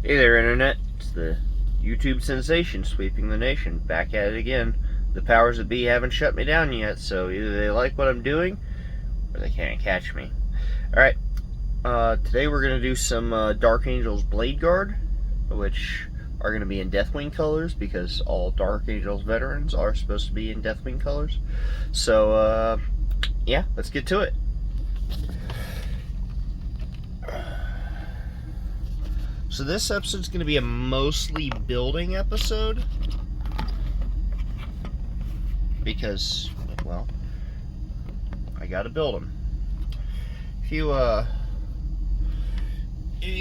Hey there, Internet. It's the YouTube sensation sweeping the nation. Back at it again. The powers that be haven't shut me down yet, so either they like what I'm doing, or they can't catch me. Alright, today we're going to do some Datk Angels Bladeguard, which are going to be in Deathwing colors, because all Datk Angels veterans are supposed to be in Deathwing colors. So, yeah, let's get to it. So this episode's going to be a mostly building episode, because, well, I gotta build them. If you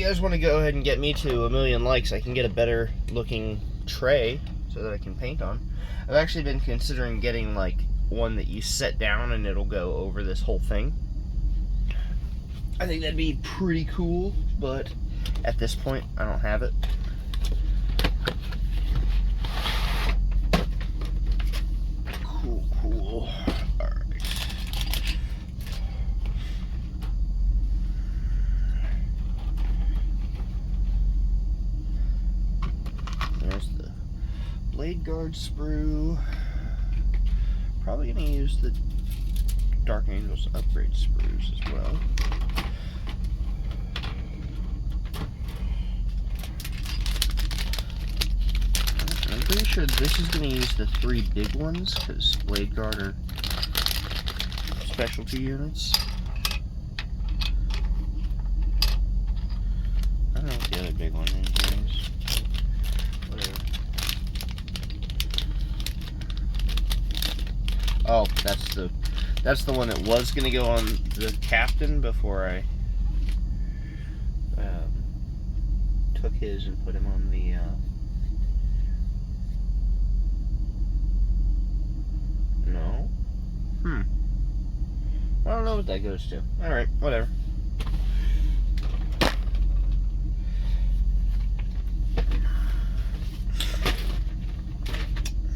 guys want to go ahead and get me to 1,000,000 likes, I can get a better looking tray so that I can paint on. I've actually been considering getting like one that you set down and it'll go over this whole thing. I think that'd be pretty cool, but at this point, I don't have it. Cool. Alright. There's the Bladeguard sprue. Probably going to use the Datk Angels upgrade sprues as well. I'm pretty sure this is going to use the 3 big ones, because Bladeguard are specialty units. I don't know what the other big one is. Whatever. Oh, that's the one that was going to go on the captain before I took his and put him on the no. I don't know what that goes to. Alright, whatever.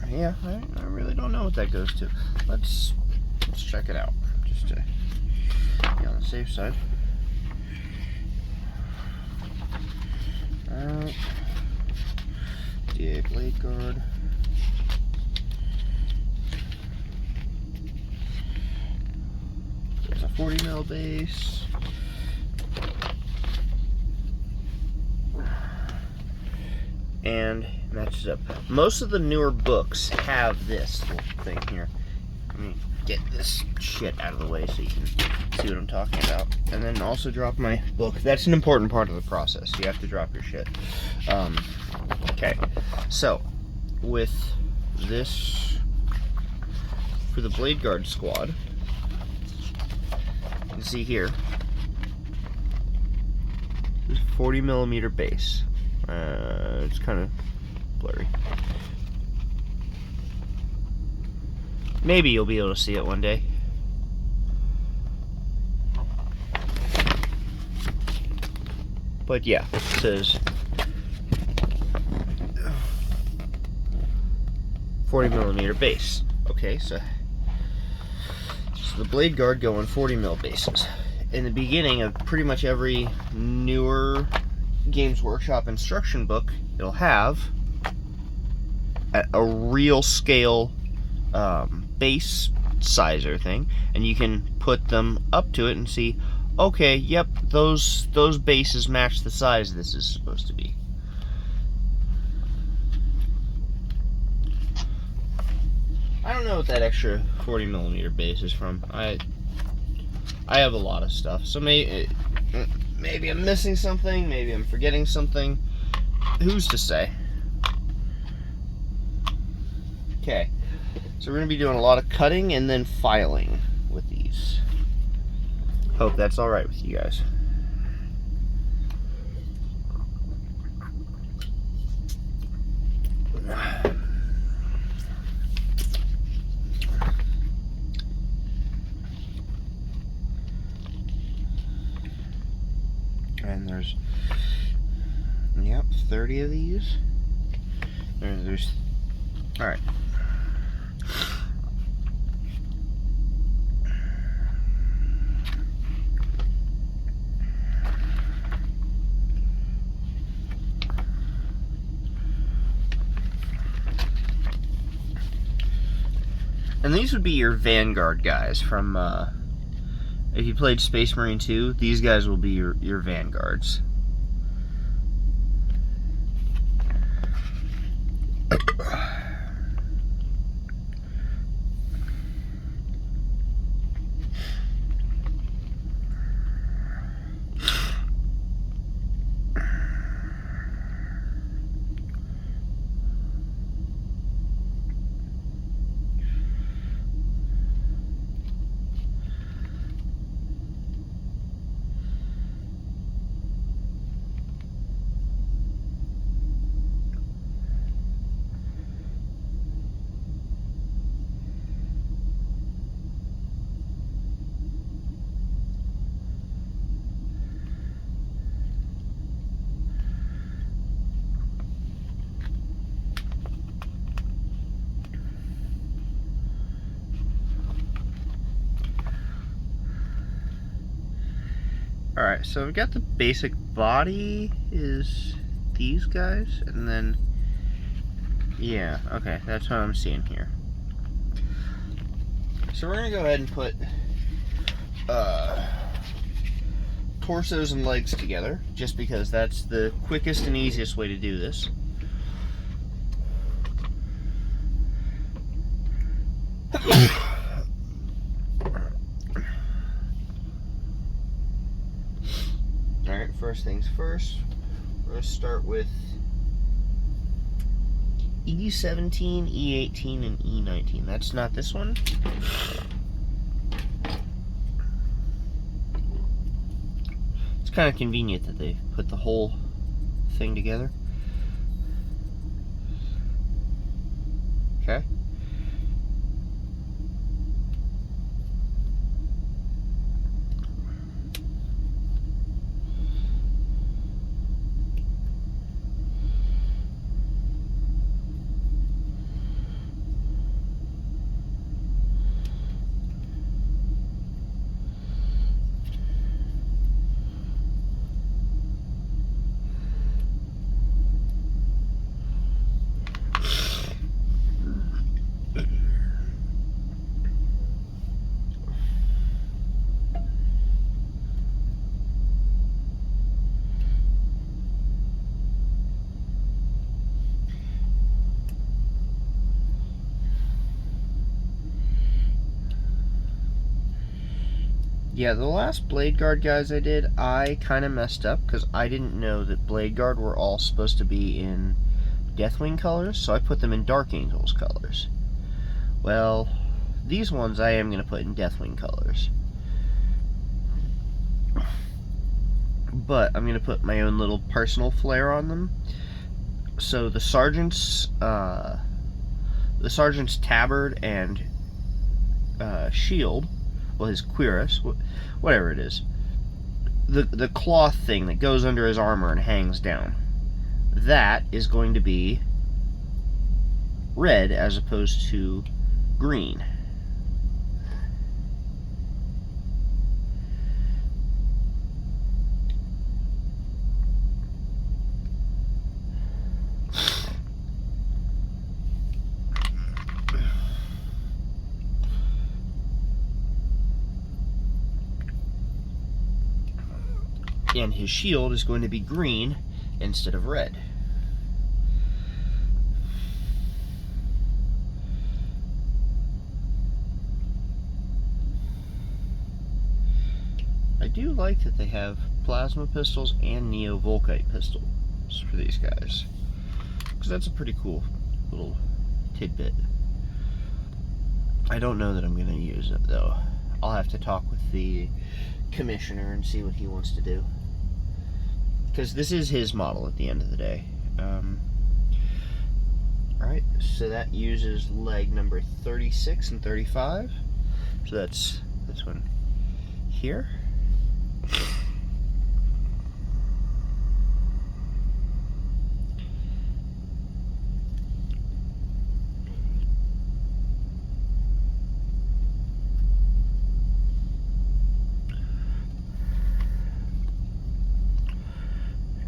Yeah, I really don't know what that goes to. Let's check it out, just to be on the safe side. DA Bladeguard. There's a 40 mil base. And matches up. Most of the newer books have this little thing here. Let me get this shit out of the way so you can see what I'm talking about. And then also drop my book. That's an important part of the process. You have to drop your shit. Okay. So, with this, for the Bladeguard squad, you can see here, this 40mm base. It's kind of blurry. Maybe you'll be able to see it one day. But yeah, it says 40mm base. Okay, so the Bladeguard go on 40mm bases. In the beginning of pretty much every newer Games Workshop instruction book, it'll have a real scale base sizer thing, and you can put them up to it and see, okay, yep, those bases match the size this is supposed to be. I don't know what that extra 40mm base is from. I have a lot of stuff, so maybe I'm missing something, maybe I'm forgetting something. Who's to say? Okay, so we're going to be doing a lot of cutting and then filing with these. Hope that's alright with you guys. And there's, yep, 30 of these. There's, alright. And these would be your Vanguard guys from, if you played Space Marine 2, these guys will be your Vanguards. Alright, so we've got the basic body is these guys, and then, yeah, okay, that's what I'm seeing here. So we're going to go ahead and put torsos and legs together, just because that's the quickest and easiest way to do this. Alright, first things first, we're going to start with E17, E18, and E19. That's not this one. It's kind of convenient that they put the whole thing together. Okay. Yeah, the last Bladeguard guys I did, I kind of messed up because I didn't know that Bladeguard were all supposed to be in Deathwing colors, so I put them in Datk Angels colors. Well, these ones I am going to put in Deathwing colors. But I'm going to put my own little personal flair on them. So the sergeant's tabard and shield, well, his cuirass, whatever it is, the cloth thing that goes under his armor and hangs down, that is going to be red as opposed to green. And his shield is going to be green instead of red. I do like that they have plasma pistols and neo-volkite pistols for these guys, because that's a pretty cool little tidbit. I don't know that I'm going to use it, though. I'll have to talk with the commissioner and see what he wants to do, because this is his model at the end of the day. Alright, so that uses leg number 36 and 35. So that's this one here.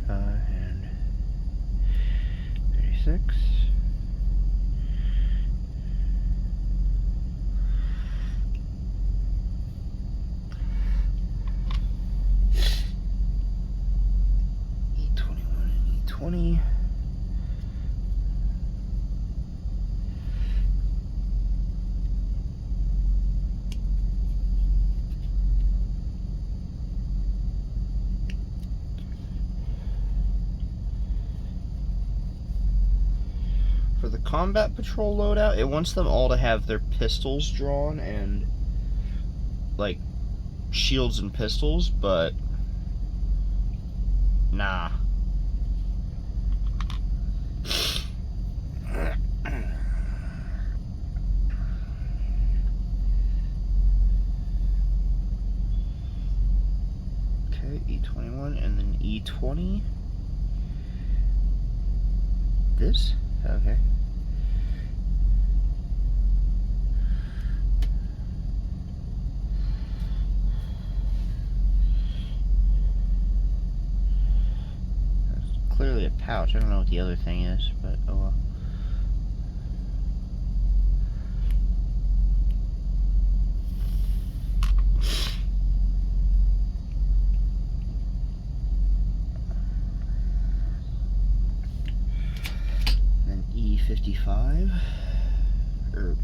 And 36. E20. For the combat patrol loadout, it wants them all to have their pistols drawn and like shields and pistols, but nah. Okay, E21 and then E20. This? Okay. That's clearly a pouch. I don't know what the other thing is, but oh well. Then E55 or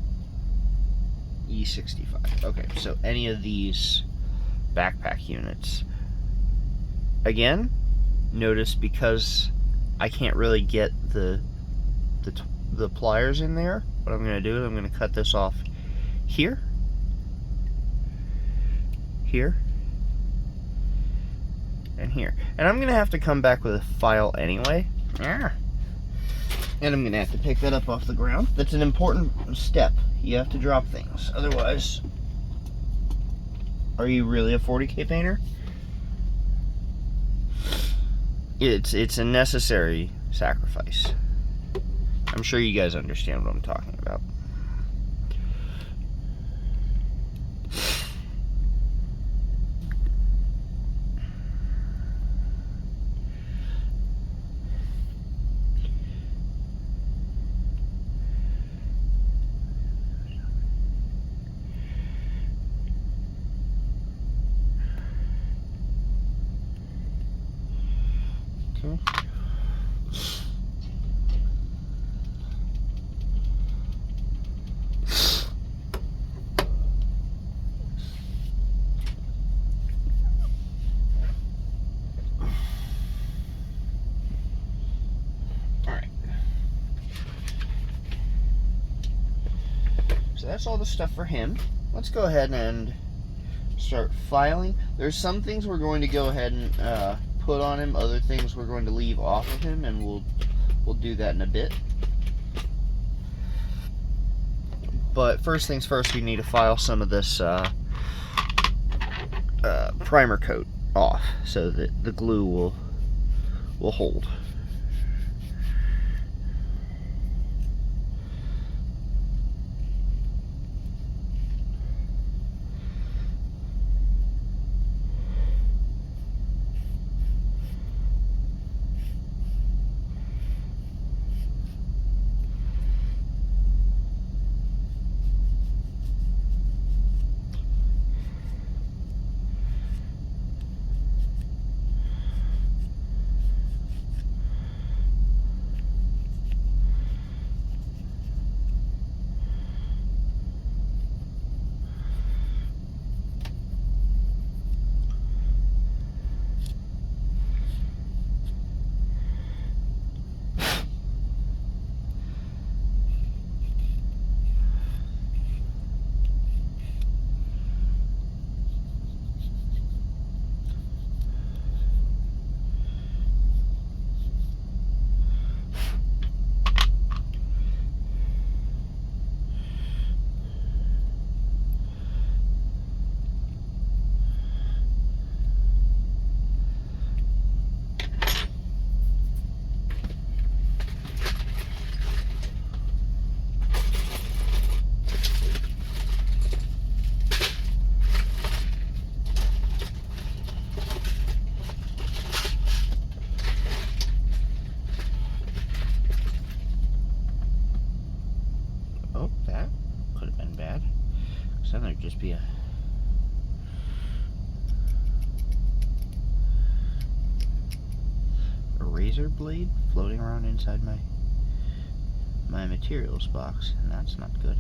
E65. Okay, so any of these backpack units. Again, notice because I can't really get the pliers in there, what I'm going to do is I'm going to cut this off here, here, and here. And I'm going to have to come back with a file anyway. And I'm going to have to pick that up off the ground. That's an important step. You have to drop things. Otherwise, are you really a 40K painter? It's a necessary sacrifice. I'm sure you guys understand what I'm talking about. Okay. So that's all the stuff for him. Let's go ahead and start filing. There's some things we're going to go ahead and put on him, other things we're going to leave off of him, and we'll do that in a bit. But first things first, we need to file some of this primer coat off so that the glue will hold. So then there'd just be a razor. razor blade floating around inside my materials box, and that's not good.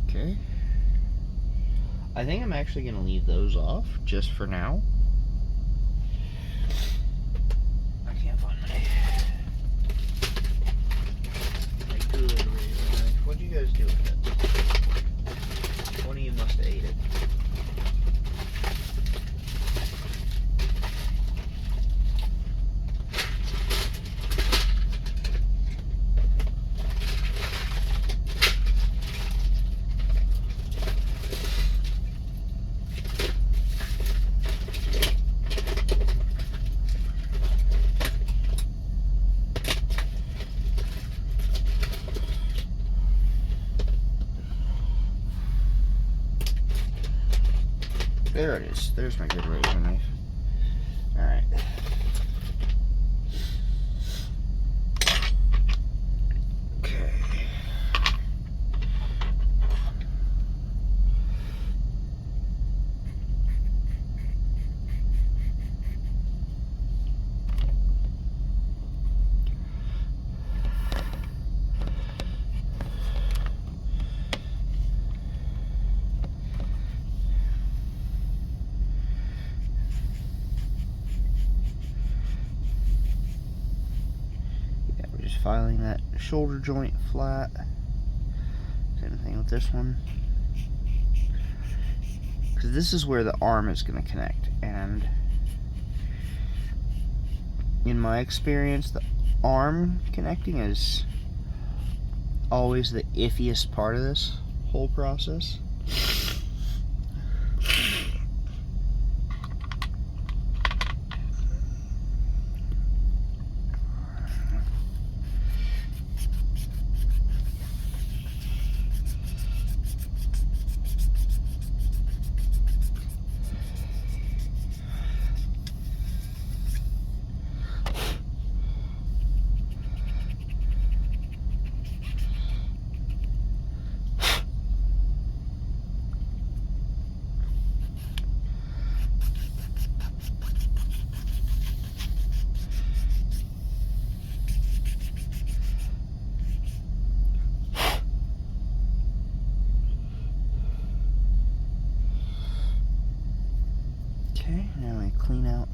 Okay. I think I'm actually going to leave those off just for now. I can't find my good razor knife. What'd you guys do with it? One of you must have ate it. There it is. There's my good razor knife. Alright. Okay. Filing that shoulder joint flat. Same thing with this one. Because this is where the arm is going to connect. And in my experience, the arm connecting is always the iffiest part of this whole process. Okay, now I clean out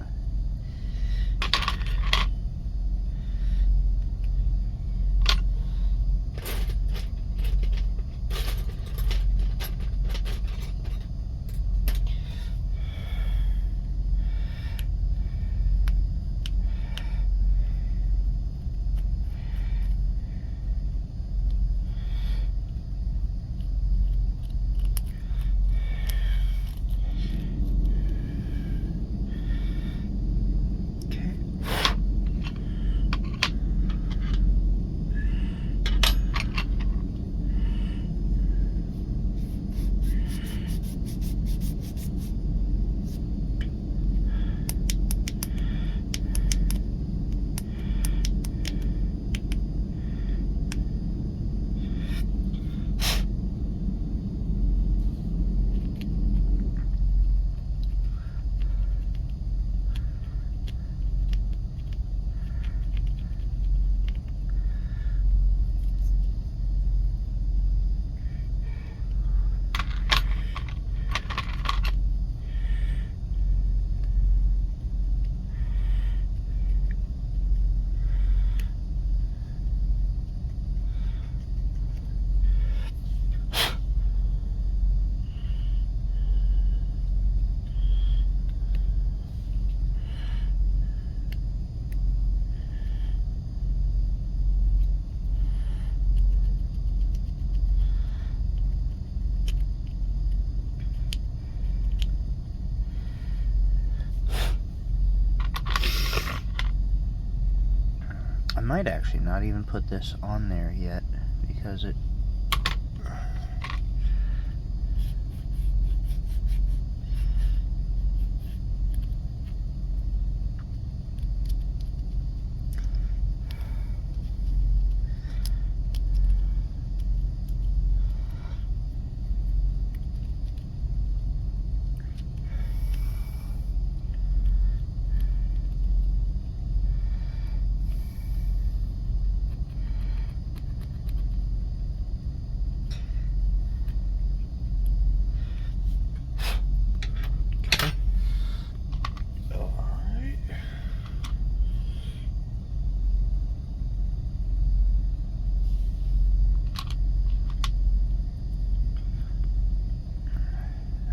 might actually not even put this on there yet, because does it.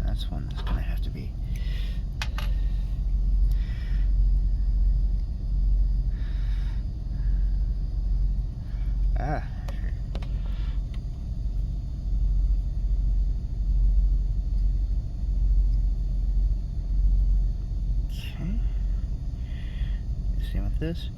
That's one that's going to have to be. Ah. Okay. Same with this.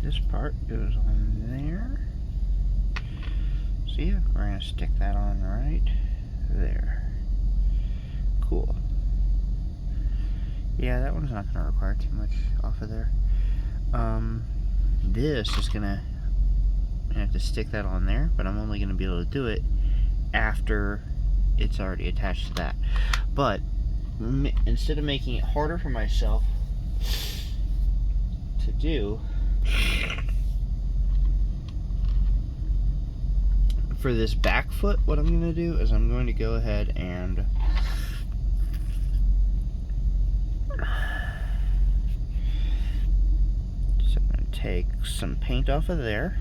This part goes on there. See, we're going to stick that on right there. Cool. Yeah, that one's not going to require too much off of there. This is going to have to stick that on there, but I'm only going to be able to do it after it's already attached to that. But instead of making it harder for myself to do, for this back foot, what I'm going to do is I'm going to go ahead and take some paint off of there.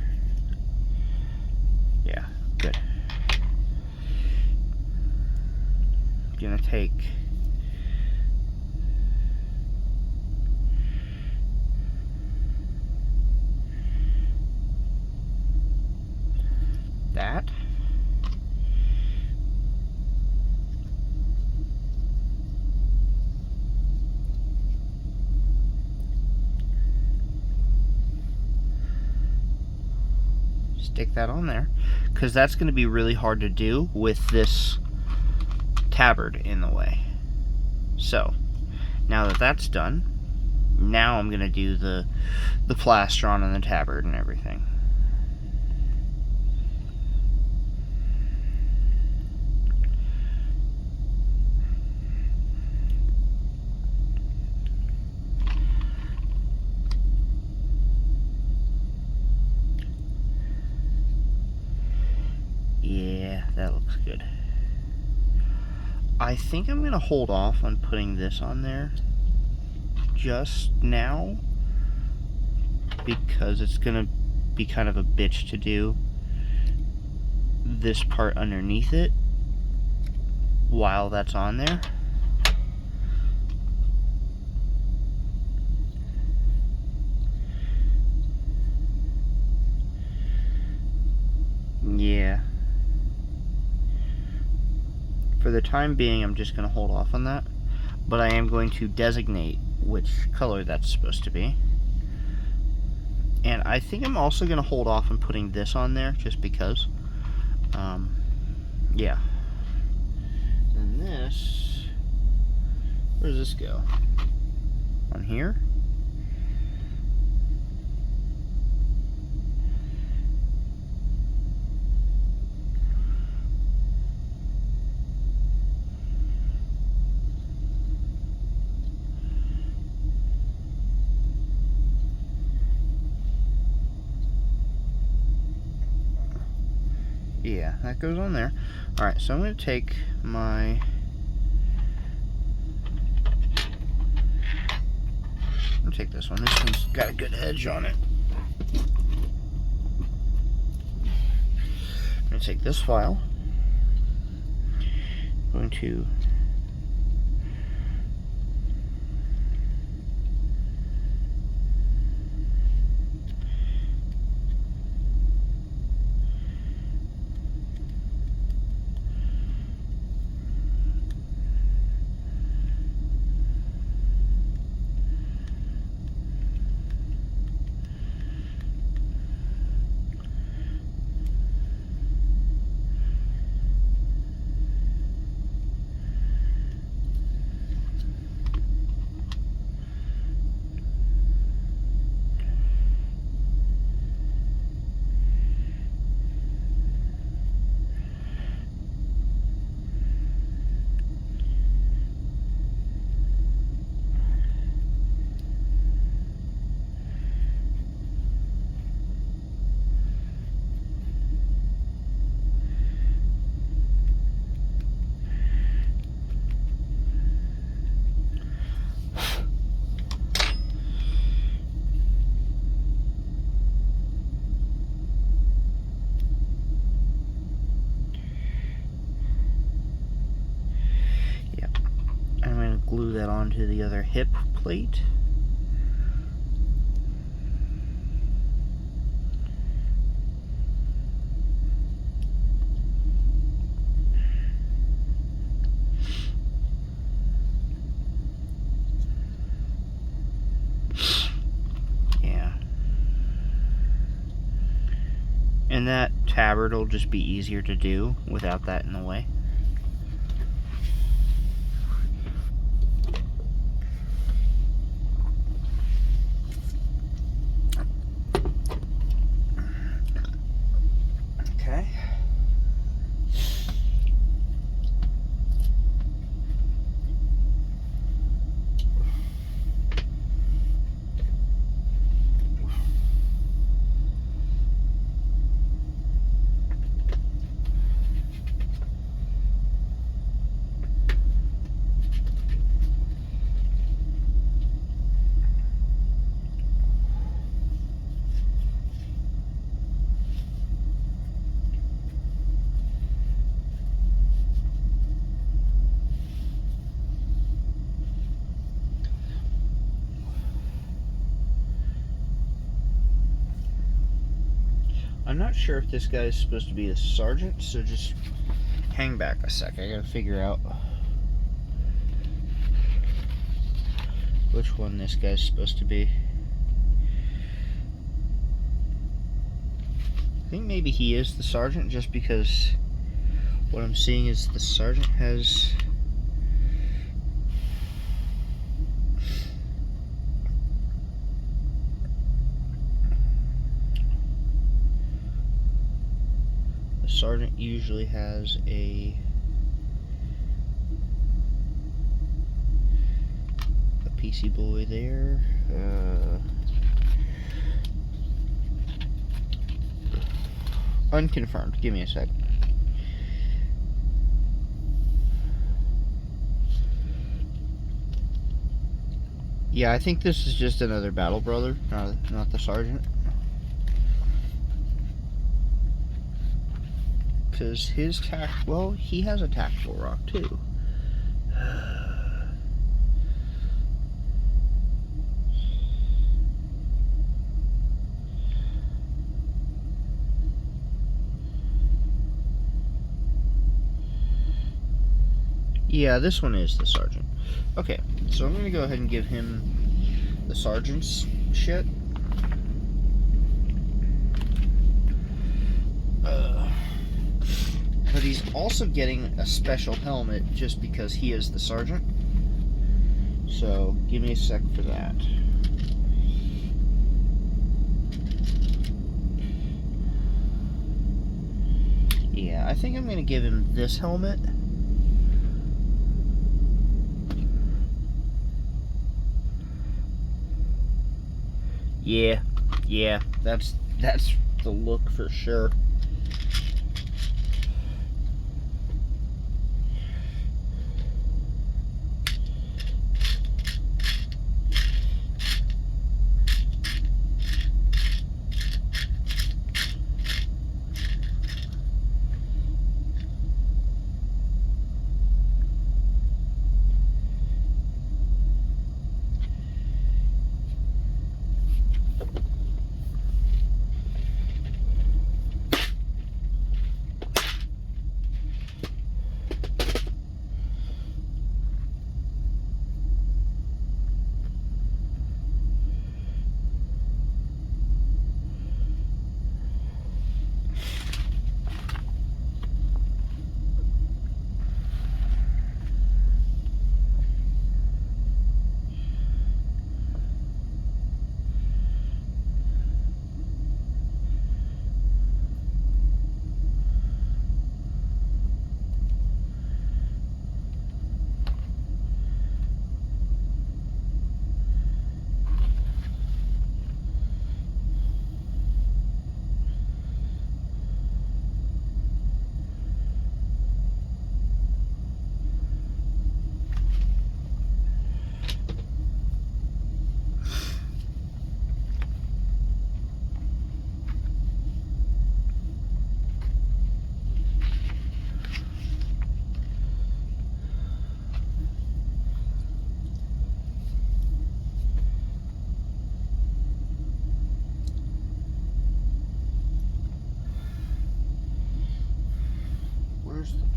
Yeah, good. I'm gonna take that. Stick that on there, because that's going to be really hard to do with this tabard in the way. So now that that's done, now I'm going to do the plastron and the tabard and everything. Yeah, that looks good. I think I'm going to hold off on putting this on there just now, because it's going to be kind of a bitch to do this part underneath it while that's on there. Yeah. For the time being, I'm just going to hold off on that, but I am going to designate which color that's supposed to be. And I think I'm also going to hold off on putting this on there, just because. Yeah. And this, where does this go? On here? Yeah, that goes on there. Alright, so I'm going to take my... I'm going to take this one. This one's got a good edge on it. I'm going to take this file. I'm going to glue that onto the other hip plate. Yeah. And that tabard will just be easier to do without that in the way. I'm not sure if this guy is supposed to be a sergeant, so just hang back a sec. I gotta figure out which one this guy's supposed to be. I think maybe he is the sergeant, just because what I'm seeing is the sergeant has sergeant usually has a PC boy there. Unconfirmed. Give me a sec. Yeah, I think this is just another battle brother, not the sergeant. Because his well, he has a tactical rock too. Yeah, this one is the sergeant. Okay, so I'm gonna go ahead and give him the sergeant's shit. But he's also getting a special helmet just because he is the sergeant. So, give me a sec for that. Yeah, I think I'm going to give him this helmet. Yeah, that's the look for sure.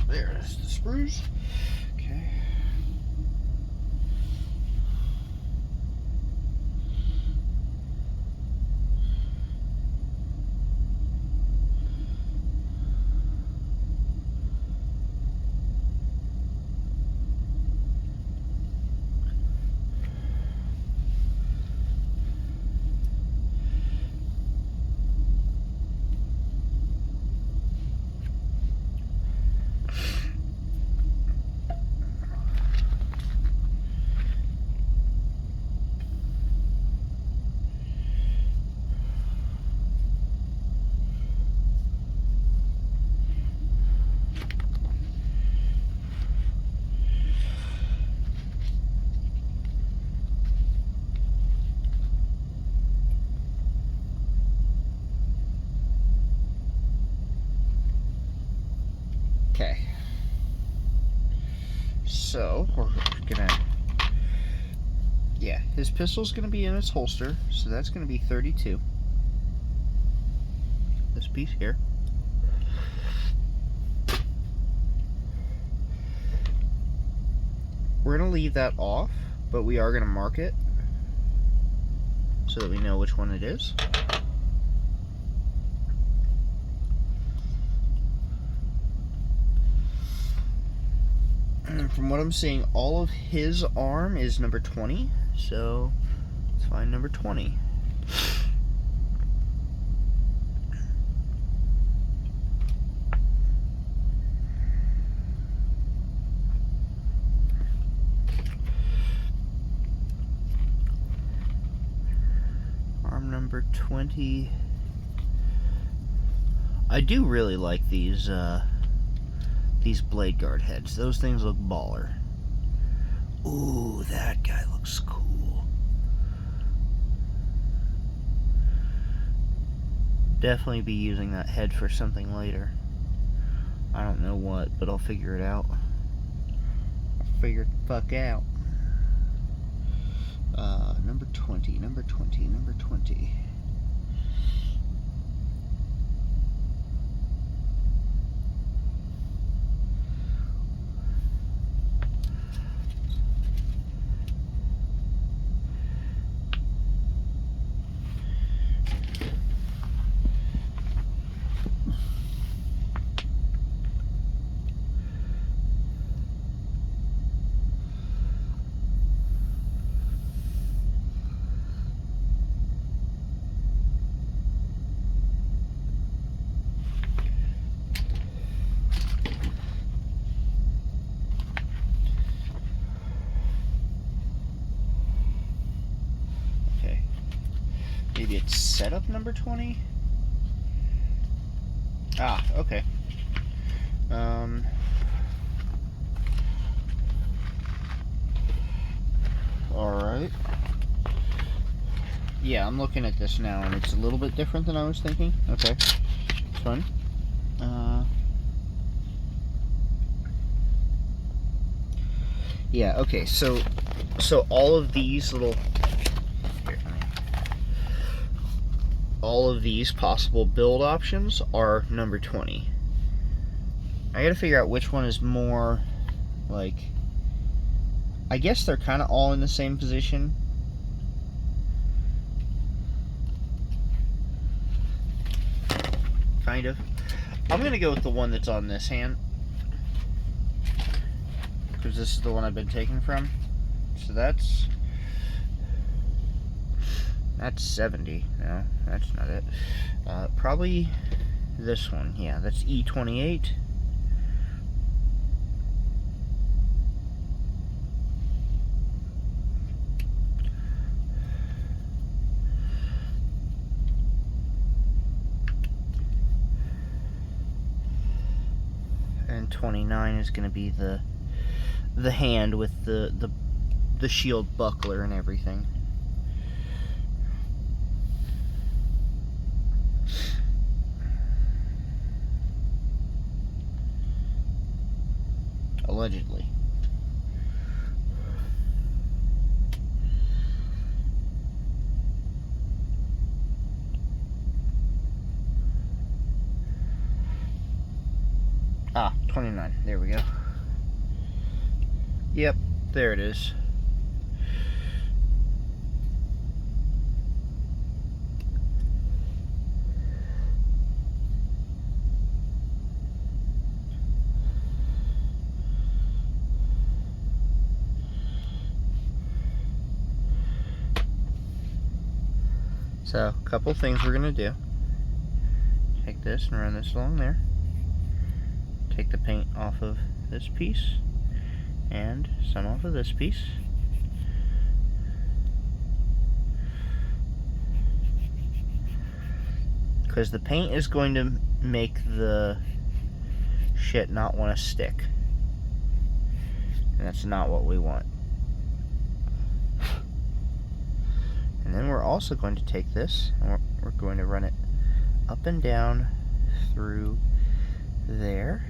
There's the sprues. Okay. Okay. So, we're gonna... Yeah, his pistol's gonna be in its holster, so that's gonna be 32. This piece here. We're going to leave that off, but we are going to mark it so that we know which one it is. And from what I'm seeing, all of his arm is number 20, so let's find number 20. Arm number 20. I do really like these Bladeguard heads. Those things look baller. Ooh, that guy looks cool. Definitely be using that head for something later. I don't know what, but I'll figure it out. I'll figure it the fuck out. Number 20, number 20, number 20. Maybe it's setup number 20? Ah, okay. Alright. Yeah, I'm looking at this now, and it's a little bit different than I was thinking. Okay. It's fun. Yeah, okay, so all of these little... all of these possible build options are number 20. I gotta figure out which one is more, like... I guess they're kind of all in the same position. Kind of. I'm gonna go with the one that's on this hand, because this is the one I've been taking from. So that's 70. No, that's not it. Probably this one. Yeah, that's E28. And 29 is going to be the hand with the shield buckler and everything. Allegedly. Ah, 29. There we go. Yep, there it is. So, a couple things we're going to do. Take this and run this along there. Take the paint off of this piece and some off of this piece. Because the paint is going to make the shit not want to stick. And that's not what we want. And then we're also going to take this and we're going to run it up and down through there.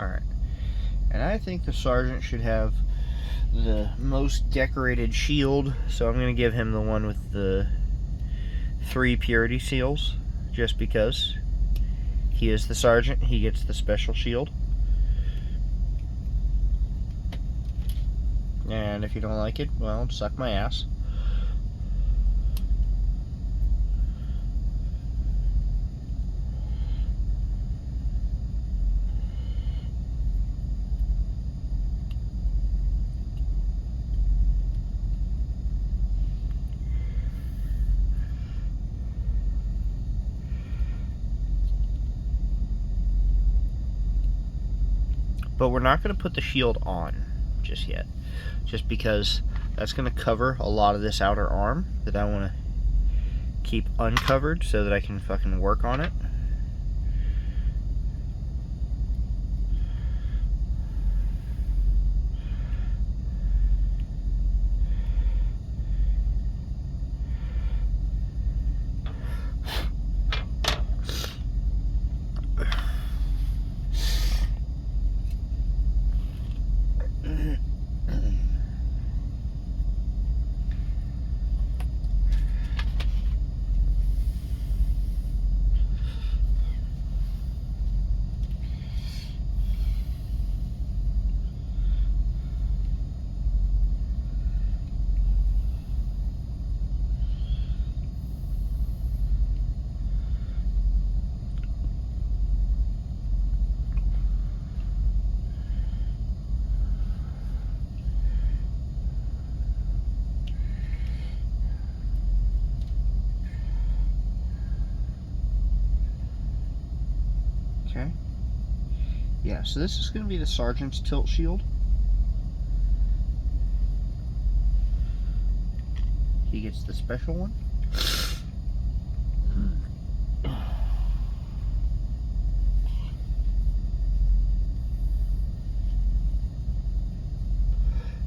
Alright. And I think the sergeant should have the most decorated shield, so I'm going to give him the one with the 3 purity seals, just because he is the sergeant. He gets the special shield. And if you don't like it, well, suck my ass. But we're not going to put the shield on just yet, just because that's going to cover a lot of this outer arm that I want to keep uncovered so that I can fucking work on it. Okay. Yeah, so this is going to be the sergeant's tilt shield. He gets the special one.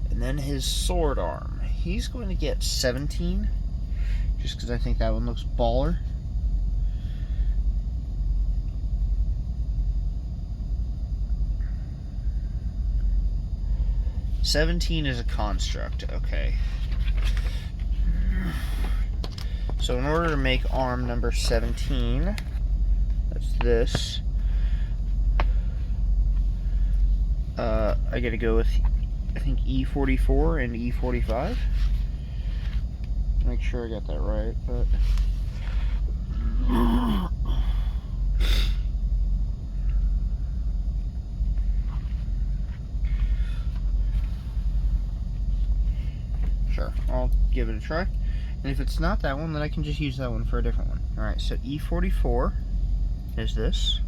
And then his sword arm. He's going to get 17, just because I think that one looks baller. $17 is a construct, okay. So in order to make arm number 17, that's this. I gotta go with, I think, E44 and E45. Make sure I got that right, but... Sure, I'll give it a try. And if it's not that one, then I can just use that one for a different one. Alright, so E44 is this.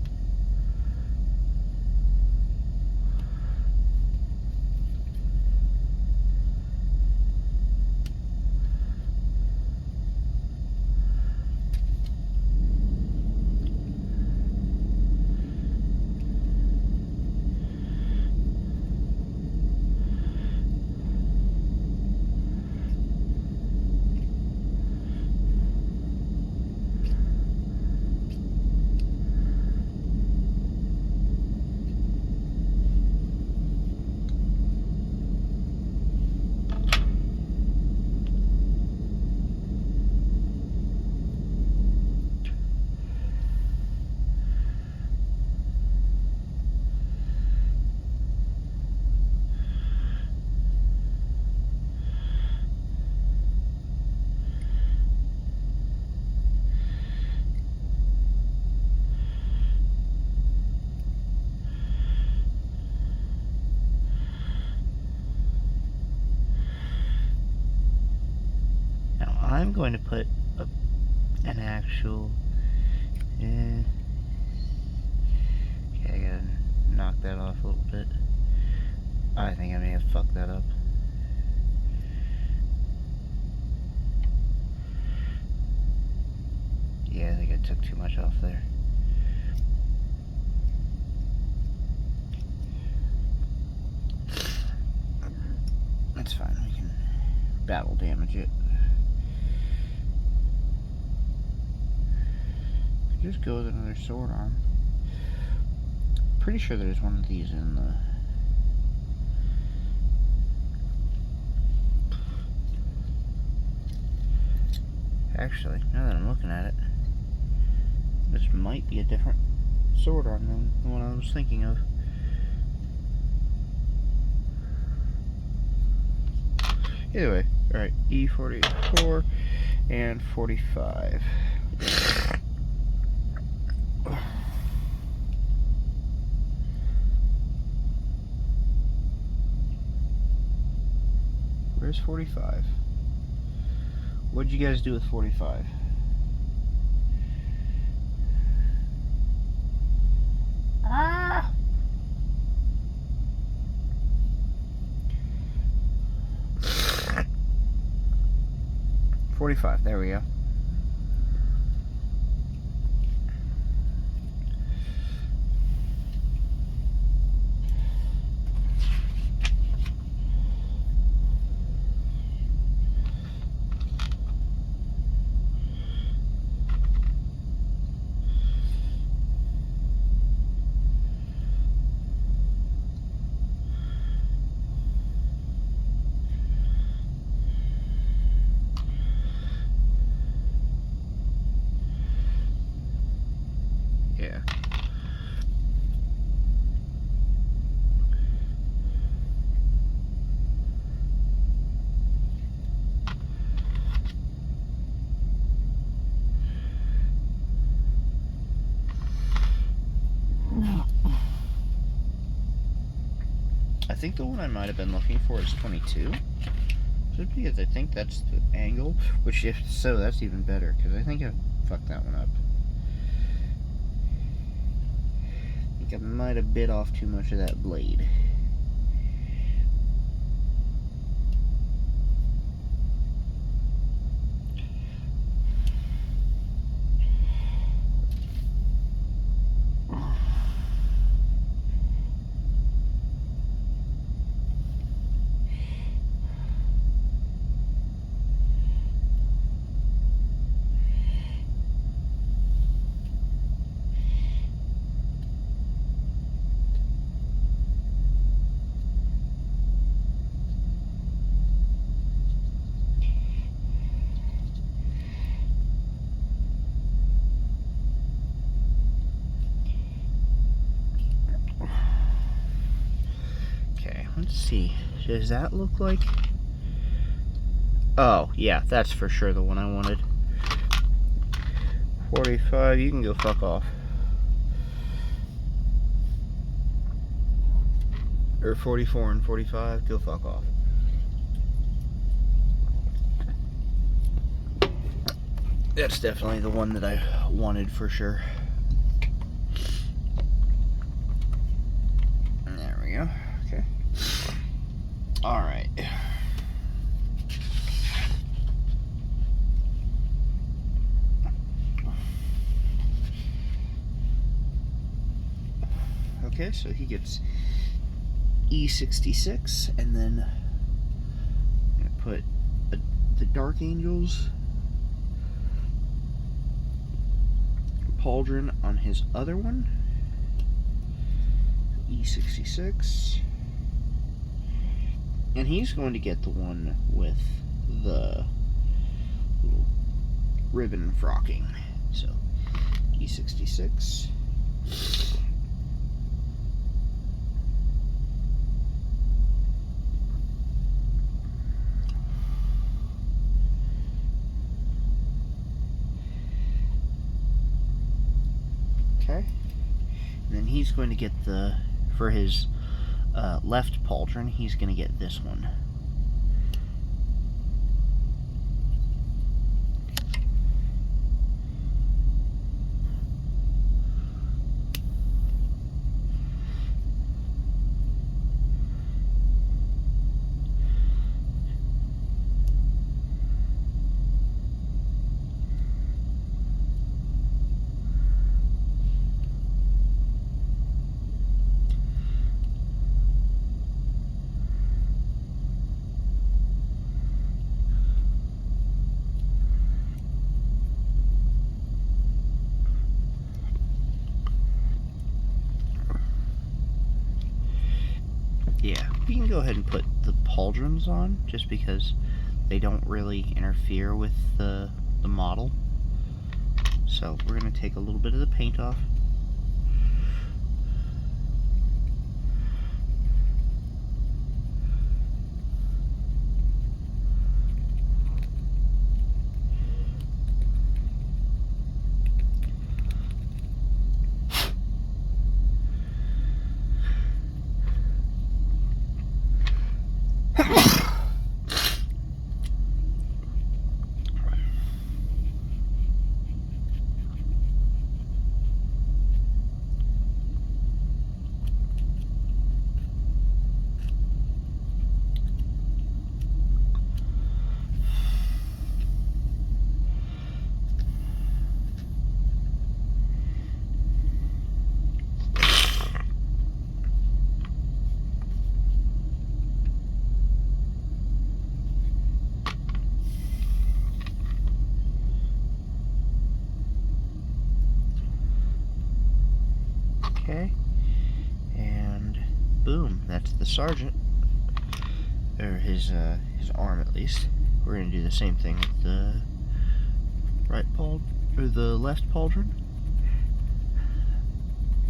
I'm going to put an actual... okay, I gotta knock that off a little bit. I think I may have fucked that up. Yeah, I think I took too much off there. That's fine, we can battle damage it. Just go with another sword arm. pretty sure there's one of these in the... Actually, now that I'm looking at it, this might be a different sword arm than the one I was thinking of. Either way, alright, E44 and 45. Where's 45? What'd you guys do with 45? Ah! $45, there we go. Yeah. I think the one I might have been looking for is 22. Just because I think that's the angle, which if so, that's even better, because I think I fucked that one up. I think I might have bit off too much of that blade. Let's see. Does that look like... Oh, yeah, that's for sure the one I wanted. 45, you can go fuck off. Or 44 and 45, go fuck off. That's definitely the one that I wanted for sure. There we go. Okay. Alright. Okay, so he gets E66, and then I'm going to put the Datk Angels pauldron on his other one. E66. And he's going to get the one with the little ribbon frocking. So, E66. Okay. And then he's going to get the, for his left pauldron, he's going to get this one. go ahead and put the pauldrons on, just because they don't really interfere with the model. So we're going to take a little bit of the paint off. Okay, and boom, that's the sergeant, or his arm at least. We're gonna do the same thing with the the left pauldron.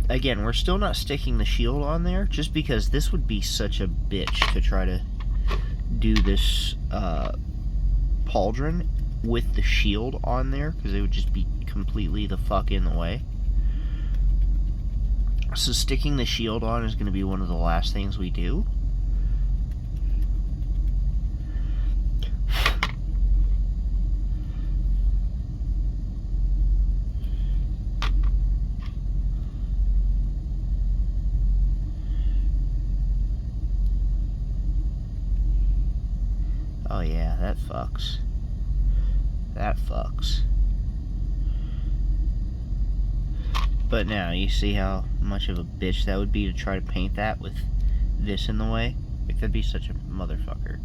Again, we're still not sticking the shield on there, just because this would be such a bitch to try to do this pauldron with the shield on there, because it would just be completely the fuck in the way. So sticking the shield on is going to be one of the last things we do. Oh yeah, that fucks. That fucks. But now, you see how much of a bitch that would be to try to paint that with this in the way? Like, that'd be such a motherfucker.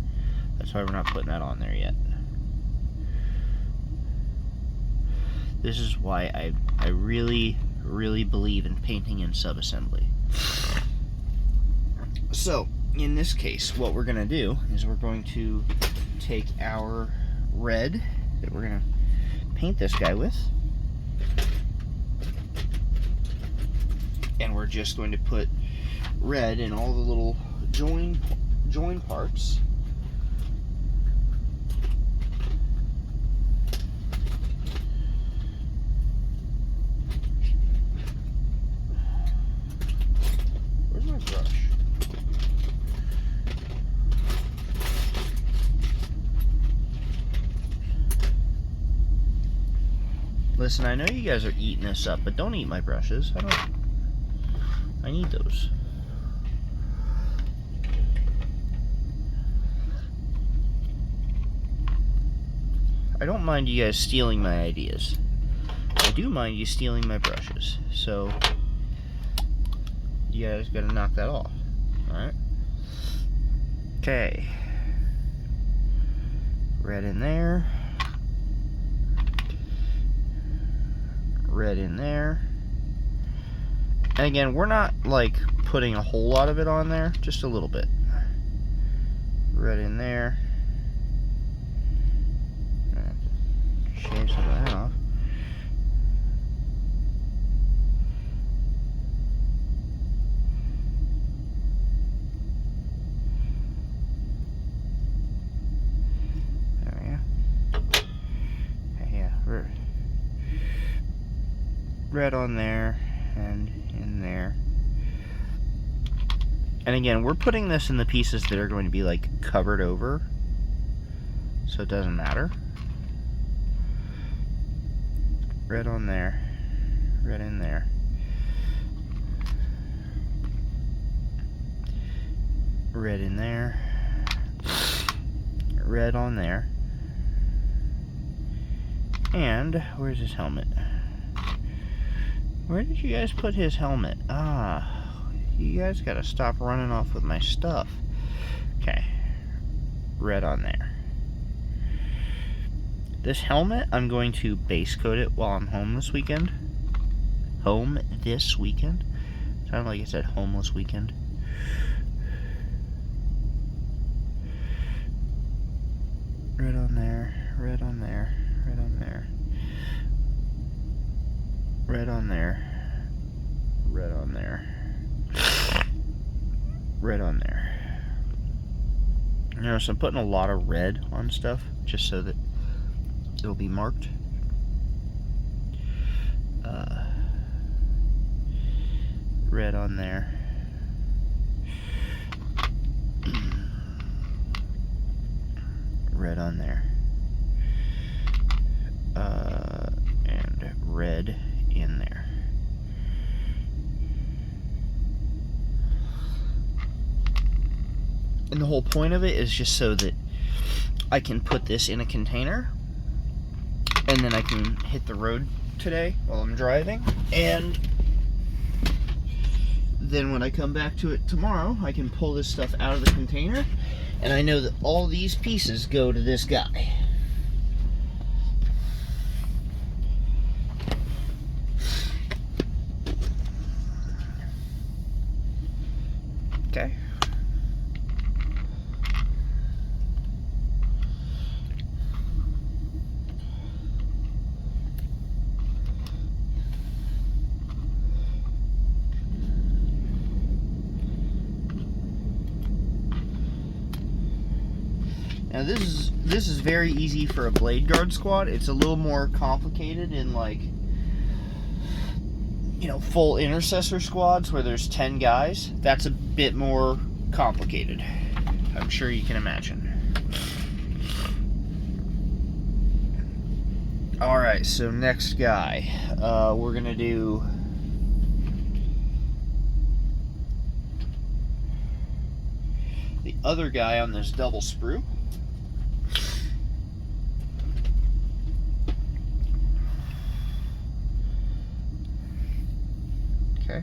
That's why we're not putting that on there yet. This is why I really, really believe in painting in subassembly. So, in this case, what we're going to do is we're going to take our red that we're going to paint this guy with, and we're just going to put red in all the little join parts. Where's my brush? Listen, I know you guys are eating this up, but don't eat my brushes. I need those. I don't mind you guys stealing my ideas. I do mind you stealing my brushes. So, you guys gotta knock that off. Alright? Okay. Red in there. Red in there. And again, we're not like putting a whole lot of it on there, just a little bit. Red in there. Shave some of that off. There we go. Yeah, red on there and in there. And again, we're putting this in the pieces that are going to be like covered over, so it doesn't matter. Red on there, red in there. Red in there, red on there. And where's his helmet? Where did you guys put his helmet? Ah, you guys gotta stop running off with my stuff. Okay, red on there. This helmet, I'm going to base coat it while I'm home this weekend. Home this weekend? Sounded like it said homeless weekend. red on there, red on there, red on there, red on there, red on there, red on there. So I'm putting a lot of red on stuff just so that it'll be marked. Red on there. Red on there. And red in there. And the whole point of it is just so that I can put this in a container and then I can hit the road today while I'm driving, and then when I come back to it tomorrow I can pull this stuff out of the container and I know that all these pieces go to this guy. Okay. Now this is very easy for a Bladeguard squad. It's a little more complicated in, like, you know, full intercessor squads where there's 10 guys. That's a bit more complicated, I'm sure you can imagine. Alright, so next guy. We're gonna do the other guy on this double sprue. Okay,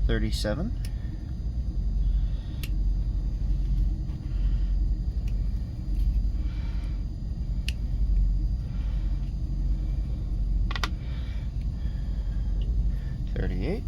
37. $38.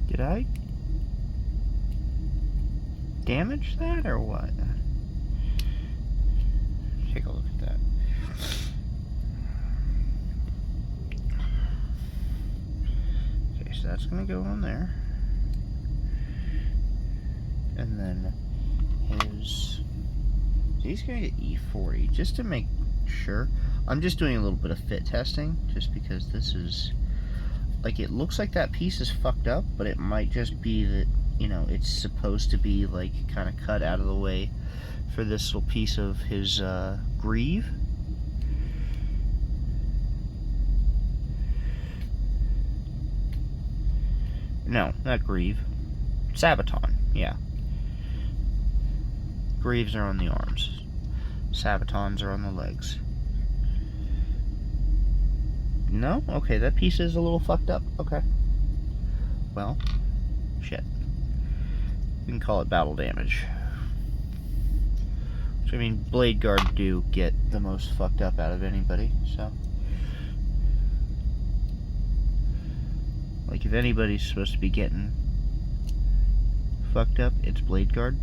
Did I damage that or what? Take a look at that. Okay, so that's gonna go on there. And then he's gonna get E40 just to make sure. I'm just doing a little bit of fit testing just because this is, like, it looks like that piece is fucked up, but it might just be that, you know, it's supposed to be, like, kind of cut out of the way for this little piece of his greave. No, not greave. Sabaton, yeah. Greaves are on the arms. Sabatons are on the legs. No? Okay, that piece is a little fucked up. Okay. Well, shit. We can call it battle damage. Which, I mean, Bladeguard do get the most fucked up out of anybody, so. Like, if anybody's supposed to be getting fucked up, it's Bladeguard.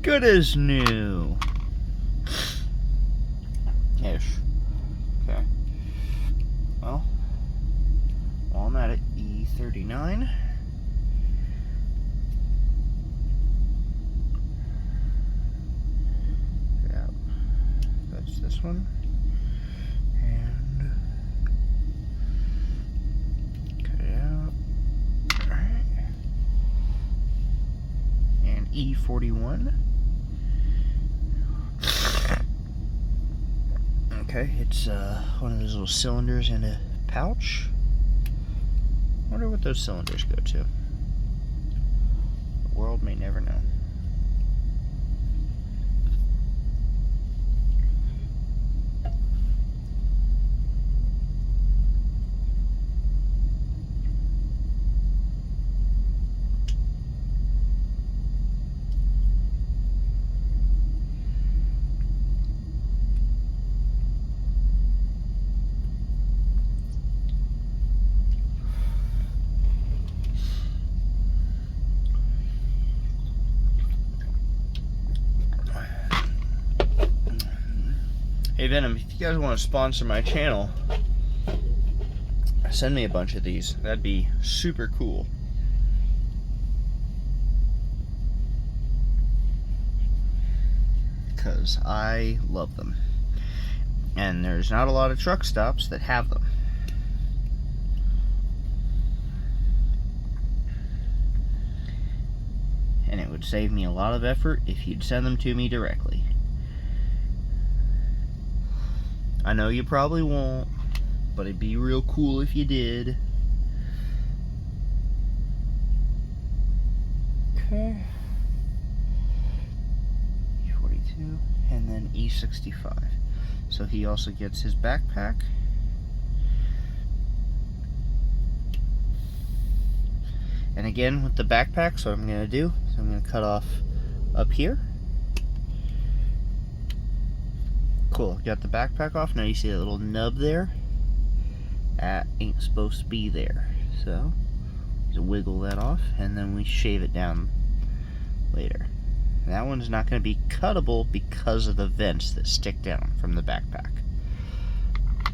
Good as new. Ish. Okay. Well, while I'm at it, E39. Yeah. That's this one. And cut it out. Alright. And E41. Okay, it's one of those little cylinders in a pouch. Wonder what those cylinders go to. The world may never know. Hey Venom, if you guys want to sponsor my channel, send me a bunch of these. That'd be super cool. Because I love them. And there's not a lot of truck stops that have them. And it would save me a lot of effort if you'd send them to me directly. I know you probably won't, but it'd be real cool if you did. Okay. E42, and then E65. So he also gets his backpack. And again, with the backpack, so what I'm going to do is I'm going to cut off up here. Cool, got the backpack off. Now you see that little nub there? That ain't supposed to be there. So, just wiggle that off, and then we shave it down later. That one's not going to be cuttable because of the vents that stick down from the backpack.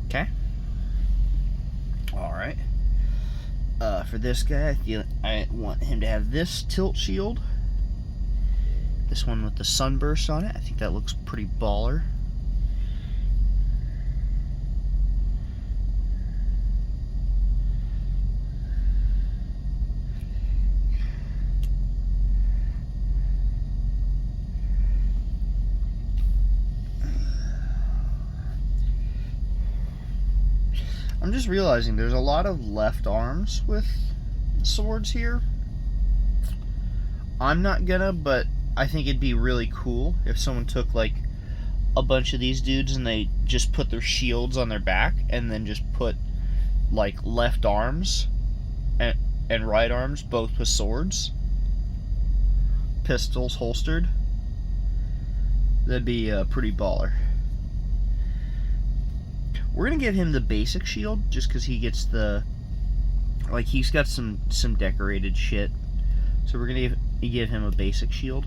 Okay? Alright. For this guy, I want him to have this tilt shield. This one with the sunburst on it. I think that looks pretty baller. I'm just realizing there's a lot of left arms with swords here. I'm not gonna, but I think it'd be really cool if someone took like a bunch of these dudes and they just put their shields on their back and then just put like left arms and right arms both with swords. Pistols holstered. That'd be pretty baller. We're gonna give him the basic shield just because he gets the, like, he's got some decorated shit, so we're gonna give him a basic shield.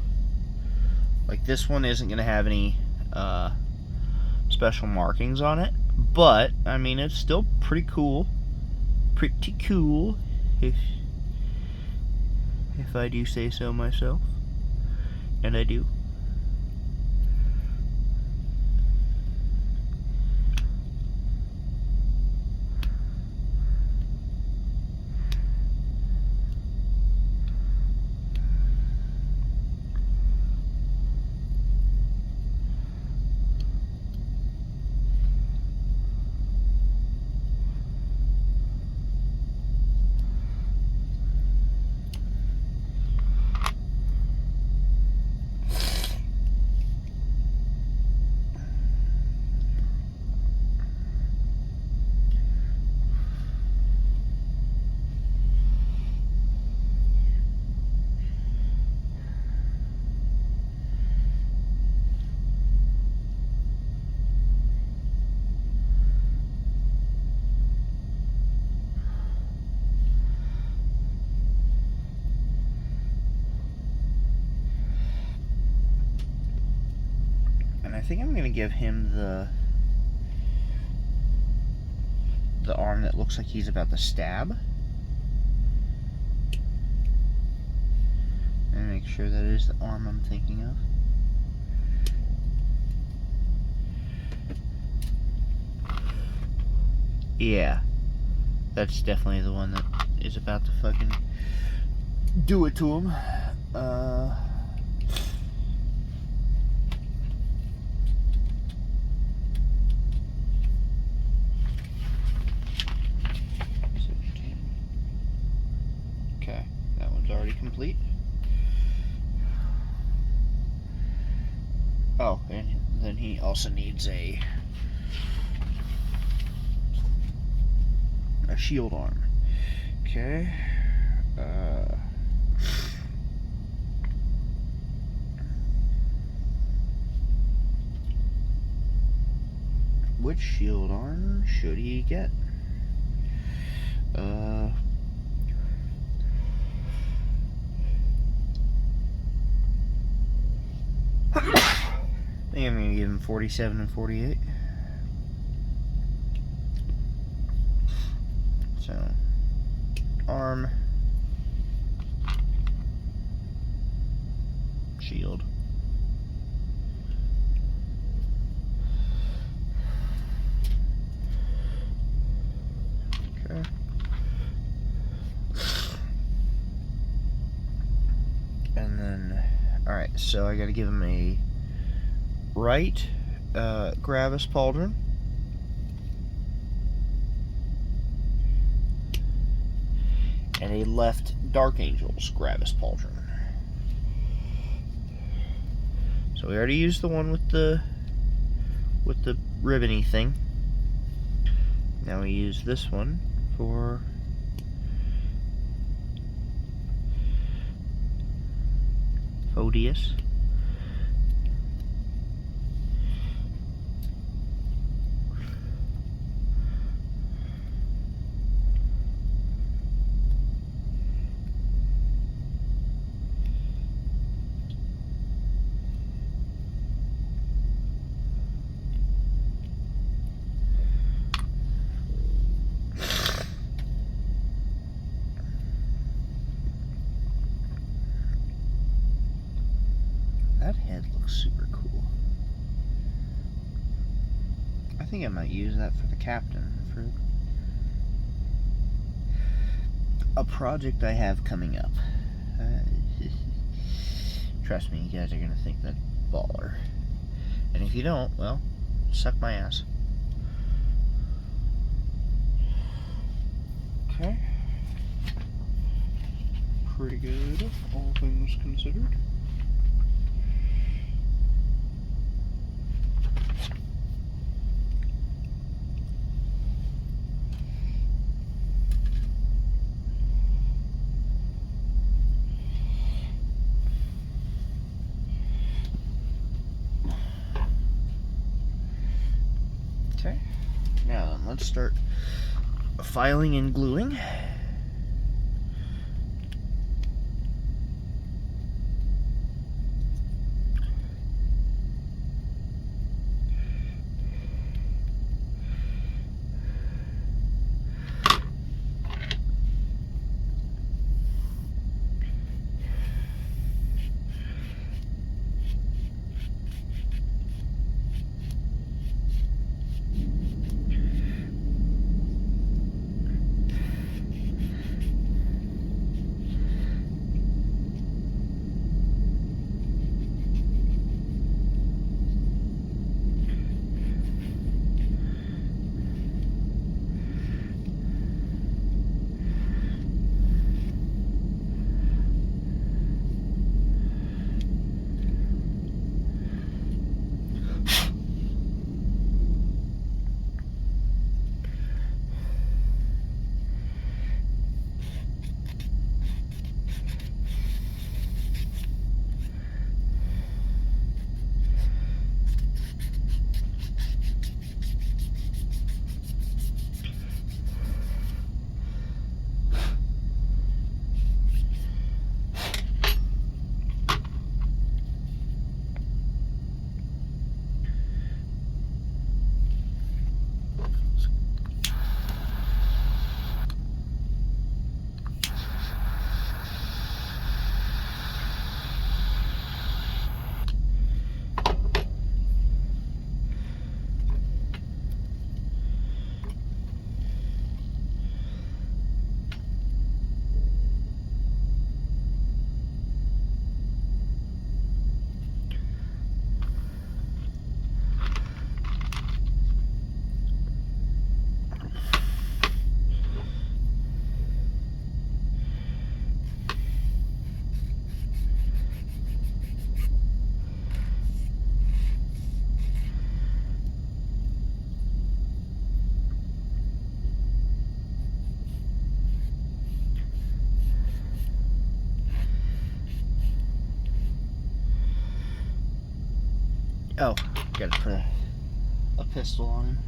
Like, this one isn't gonna have any special markings on it, but I mean it's still pretty cool, if I do say so myself, and I do. think I'm gonna give him the arm that looks like he's about to stab. And make sure that is the arm I'm thinking of. Yeah, that's definitely the one that is about to fucking do it to him. Okay, that one's already complete. Oh, and then he also needs a shield arm. Okay. Which shield arm should he get? I think I'm gonna give him 47 and 48. So, arm, shield. Okay. And then, alright, so I gotta give him a right Gravis Pauldron. And a left Dark Angels Gravis Pauldron. So we already used the one with the ribbony thing. Now we use this one for Odious. That head looks super cool. I think I might use that for the captain, for a project I have coming up. Trust me, you guys are gonna think that baller. And if you don't, well, suck my ass. Okay. Pretty good, all things considered. Okay, now then, let's start filing and gluing. Oh, gotta put a pistol on him.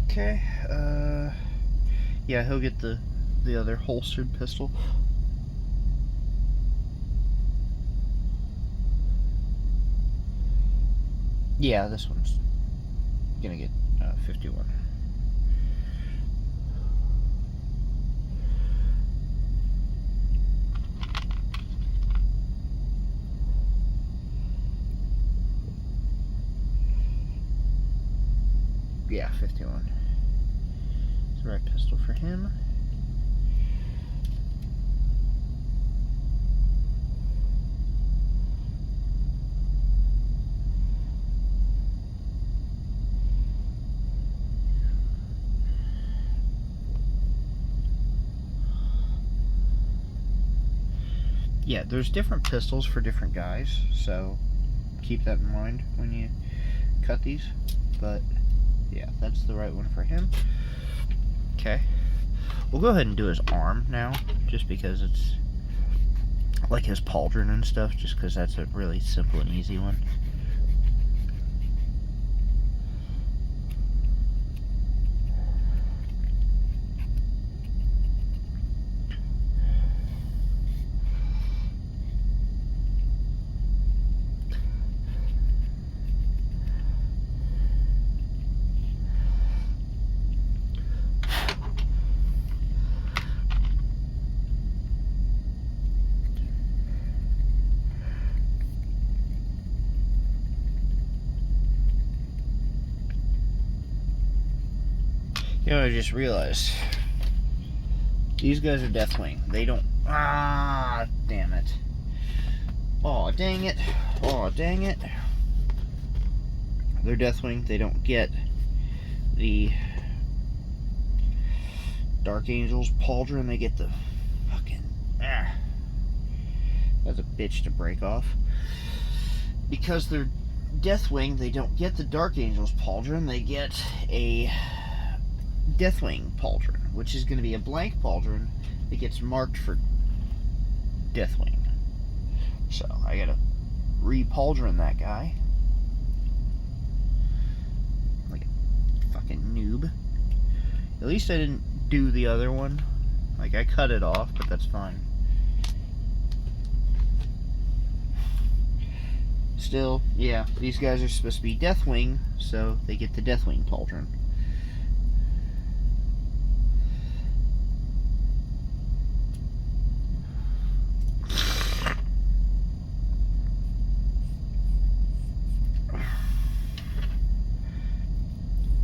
Okay, yeah, he'll get the other holstered pistol. Yeah, this one's gonna get 51. Yeah, 51. It's the right pistol for him. Yeah, there's different pistols for different guys, so keep that in mind when you cut these. But yeah, that's the right one for him. Okay, we'll go ahead and do his arm now, just because it's like his pauldron and stuff, just because that's a really simple and easy one. You know, I just realized these guys are Deathwing. They don't. Ah, damn it. Oh, dang it. Oh, dang it. They're Deathwing. They don't get the Datk Angels pauldron. They get the fucking. That's a bitch to break off. Because they're Deathwing, they don't get the Datk Angels pauldron. They get a Deathwing pauldron, which is going to be a blank pauldron that gets marked for Deathwing. So I gotta re-pauldron that guy like a fucking noob. At least I didn't do the other one. Like, I cut it off, but that's fine. Still, yeah, these guys are supposed to be Deathwing, so they get the Deathwing pauldron.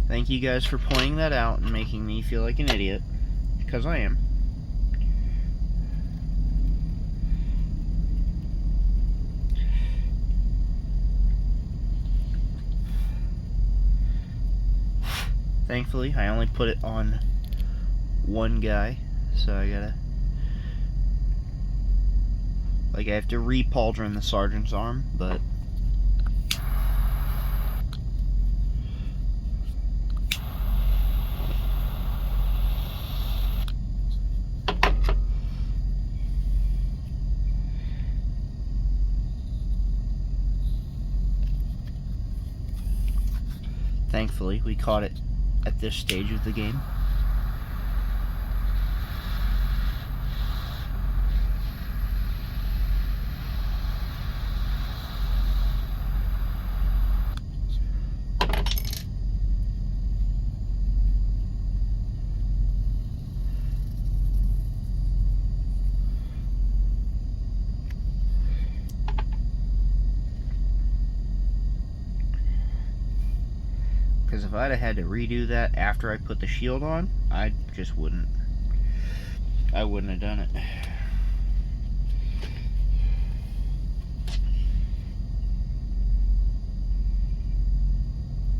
Thank you guys for pointing that out and making me feel like an idiot, because I am. Thankfully, I only put it on one guy, so I gotta... Like, I have to re-pauldron the sergeant's arm, but... Thankfully, we caught it at this stage of the game. Because if I'd have had to redo that after I put the shield on, I just wouldn't. I wouldn't have done it.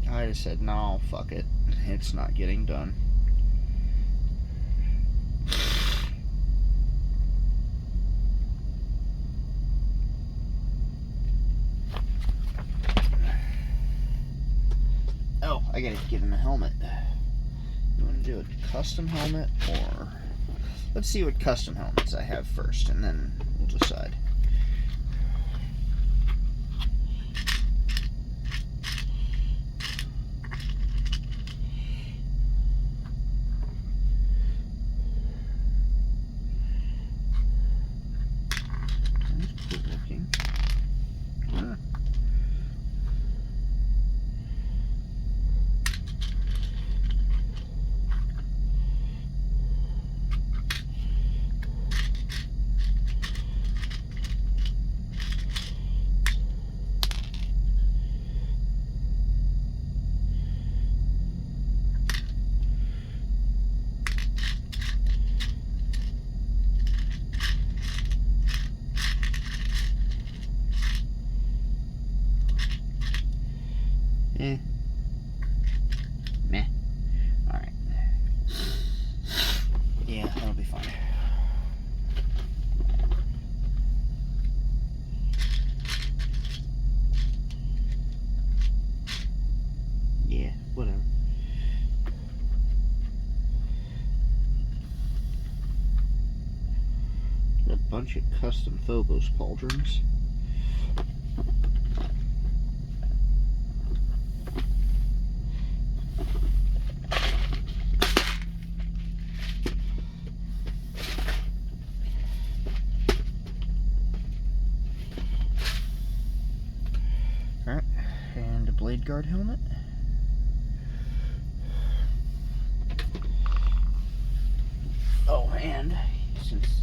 I just said, no, fuck it. It's not getting done. Oh, I gotta give him a helmet. You want to do a custom helmet, or... Let's see what custom helmets I have first, and then we'll decide. fine. Yeah, whatever. A bunch of custom Phobos pauldrons. Alright, and a Bladeguard helmet. Oh, and since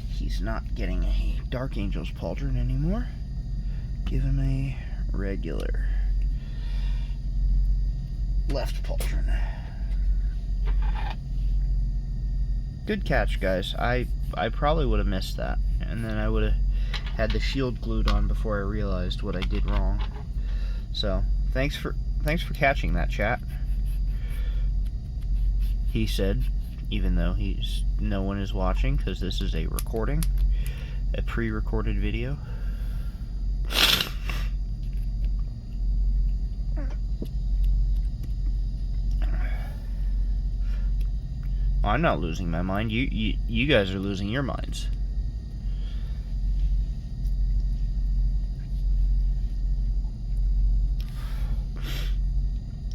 he's not getting a Datk Angels pauldron anymore, give him a regular left pauldron. Good catch, guys. I probably would have missed that, and then I would have had the shield glued on before I realized what I did wrong. So thanks for catching that, chat. He said, even though no one is watching because this is a recording, a pre-recorded video. I'm not losing my mind. You guys are losing your minds.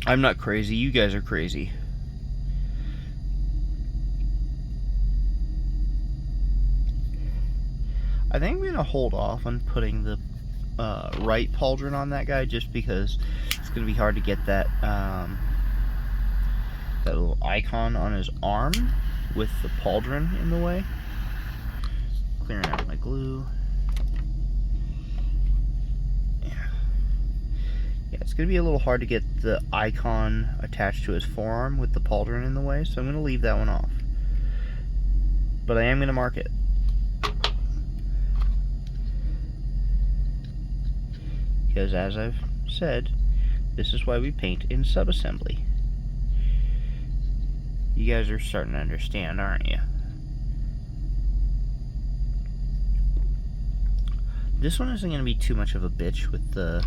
I'm not crazy. You guys are crazy. I think I'm going to hold off on putting the right pauldron on that guy just because it's going to be hard to get that that little icon on his arm with the pauldron in the way. Clearing out my glue. Yeah, it's going to be a little hard to get the icon attached to his forearm with the pauldron in the way, so I'm going to leave that one off. But I am going to mark it. Because as I've said, this is why we paint in subassembly. You guys are starting to understand, aren't you? This one isn't going to be too much of a bitch with the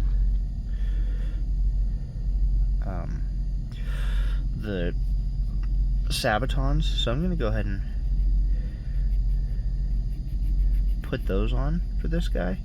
Sabatons, so I'm going to go ahead and put those on for this guy.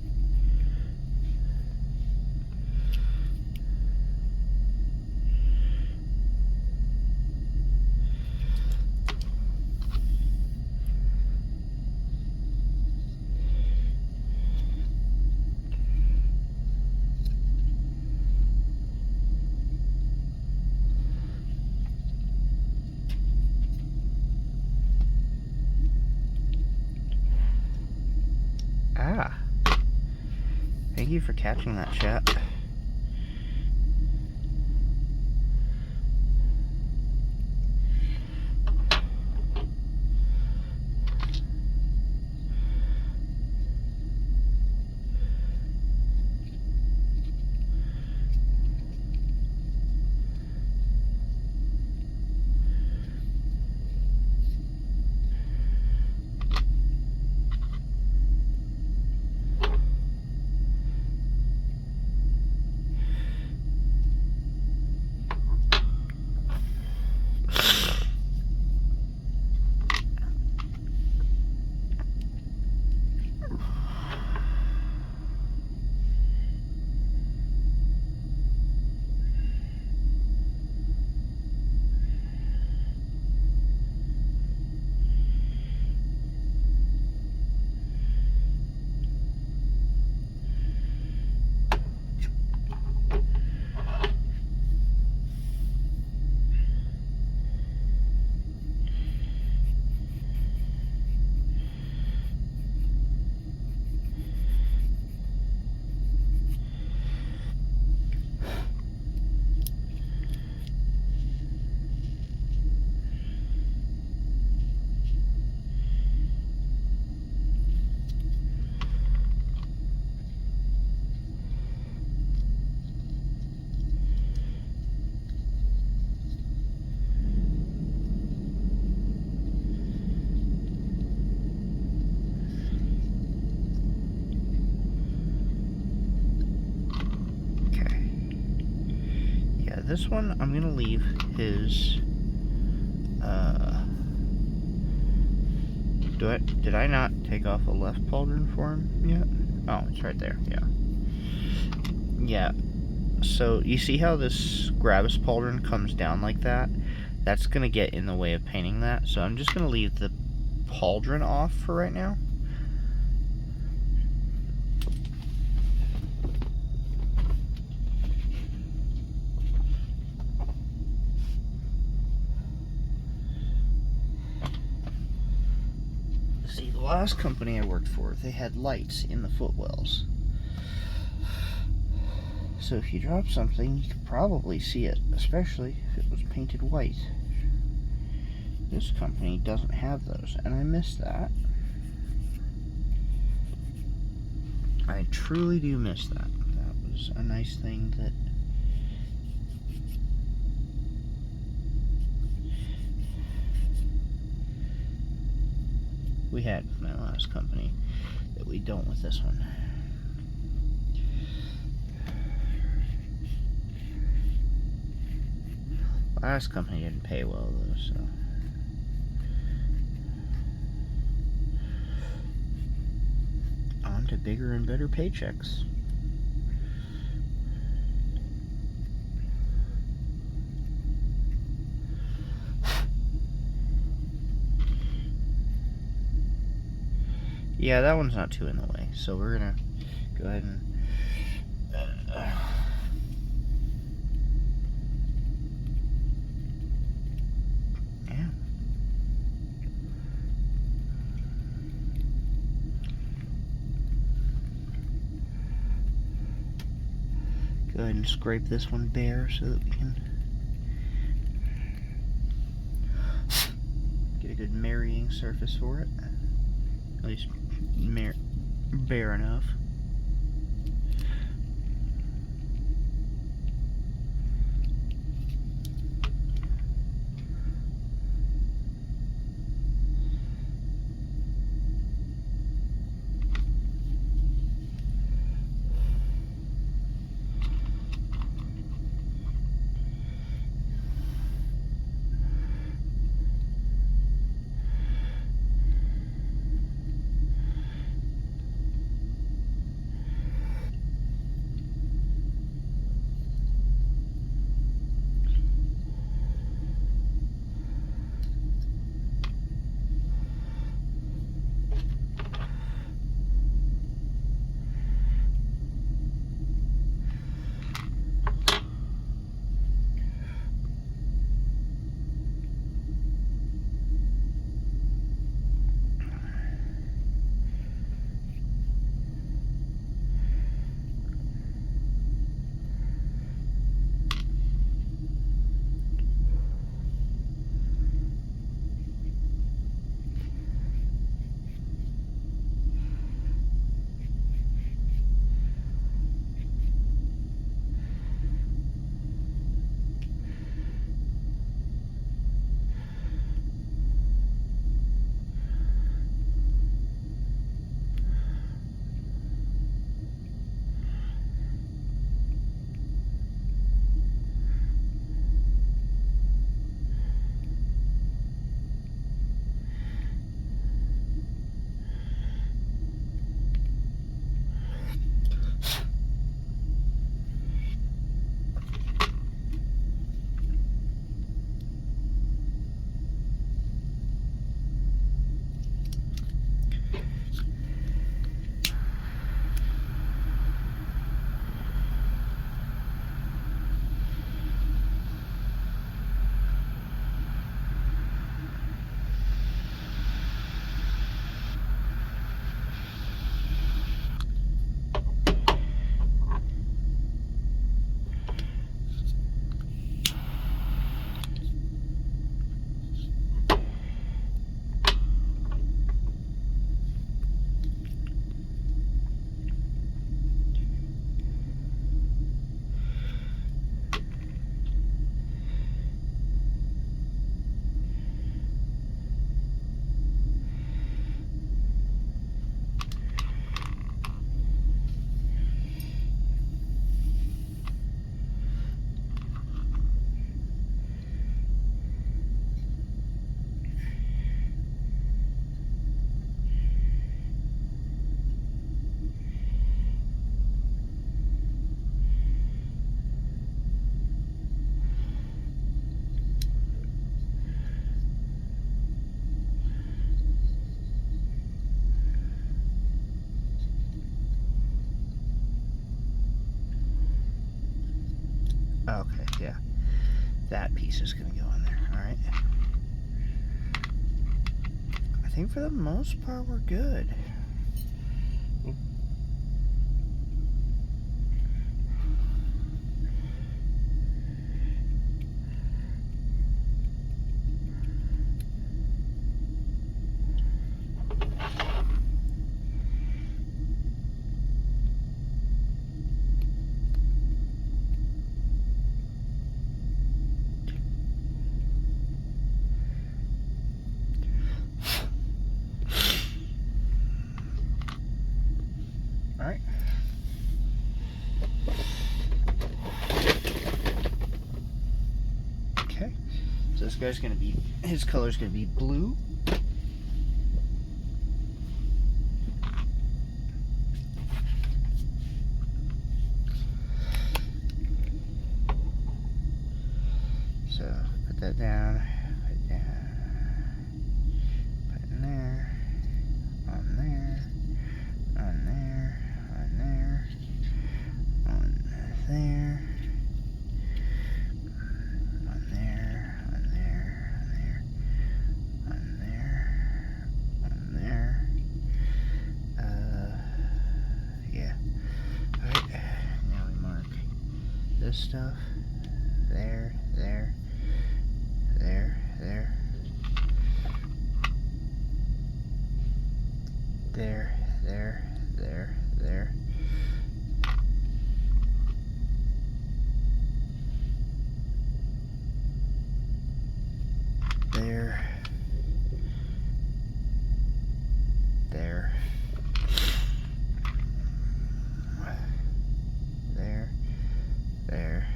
Thank you for catching that, chat. this one, I'm going to leave his... Did I not take off a left pauldron for him yet? Oh, it's right there, yeah. Yeah, so you see how this Gravis pauldron comes down like that? That's going to get in the way of painting that, so I'm just going to leave the pauldron off for right now. See, the last company I worked for, they had lights in the footwells. So if you drop something, you could probably see it, especially if it was painted white. This company doesn't have those, and I miss that. I truly do miss that. That was a nice thing that... we had with my last company that we don't with this one. Last company didn't pay well though, so... on to bigger and better paychecks. Yeah, that one's not too in the way, so we're gonna go ahead and yeah. Go ahead and scrape this one bare so that we can get a good marrying surface for it. At least bare enough. Yeah, that piece is going to go in there. Alright. I think for the most part we're good. Alright. Okay. So this guy's going to be, his color's going to be blue. So put that down, put it down, put it in there, on there, on there, on there, on there, on there, on there, on there, on there, yeah. Alright, now we mark this stuff, there, there, there, there, there, there, there, there, there, there, there, there,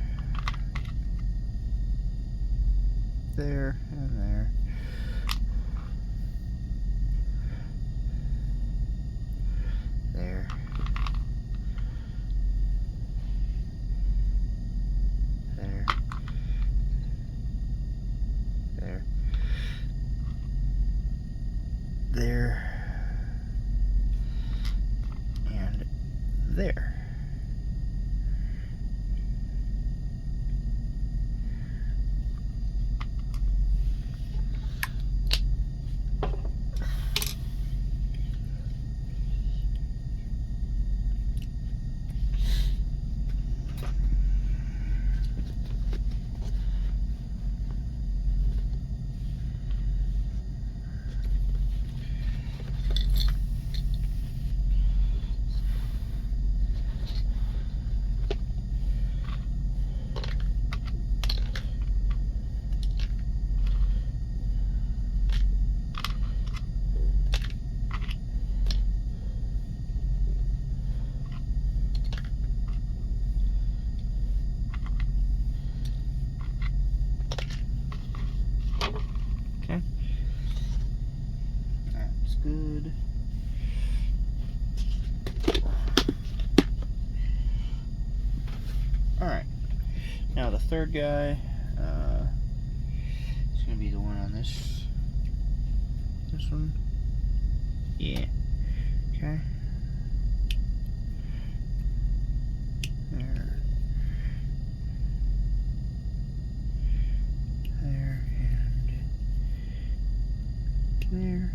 there, and there. There. There. There. There. And there. Okay. That's good. Alright. Now the third guy, it's going to be the one on this one. Yeah. Okay. There. There and there.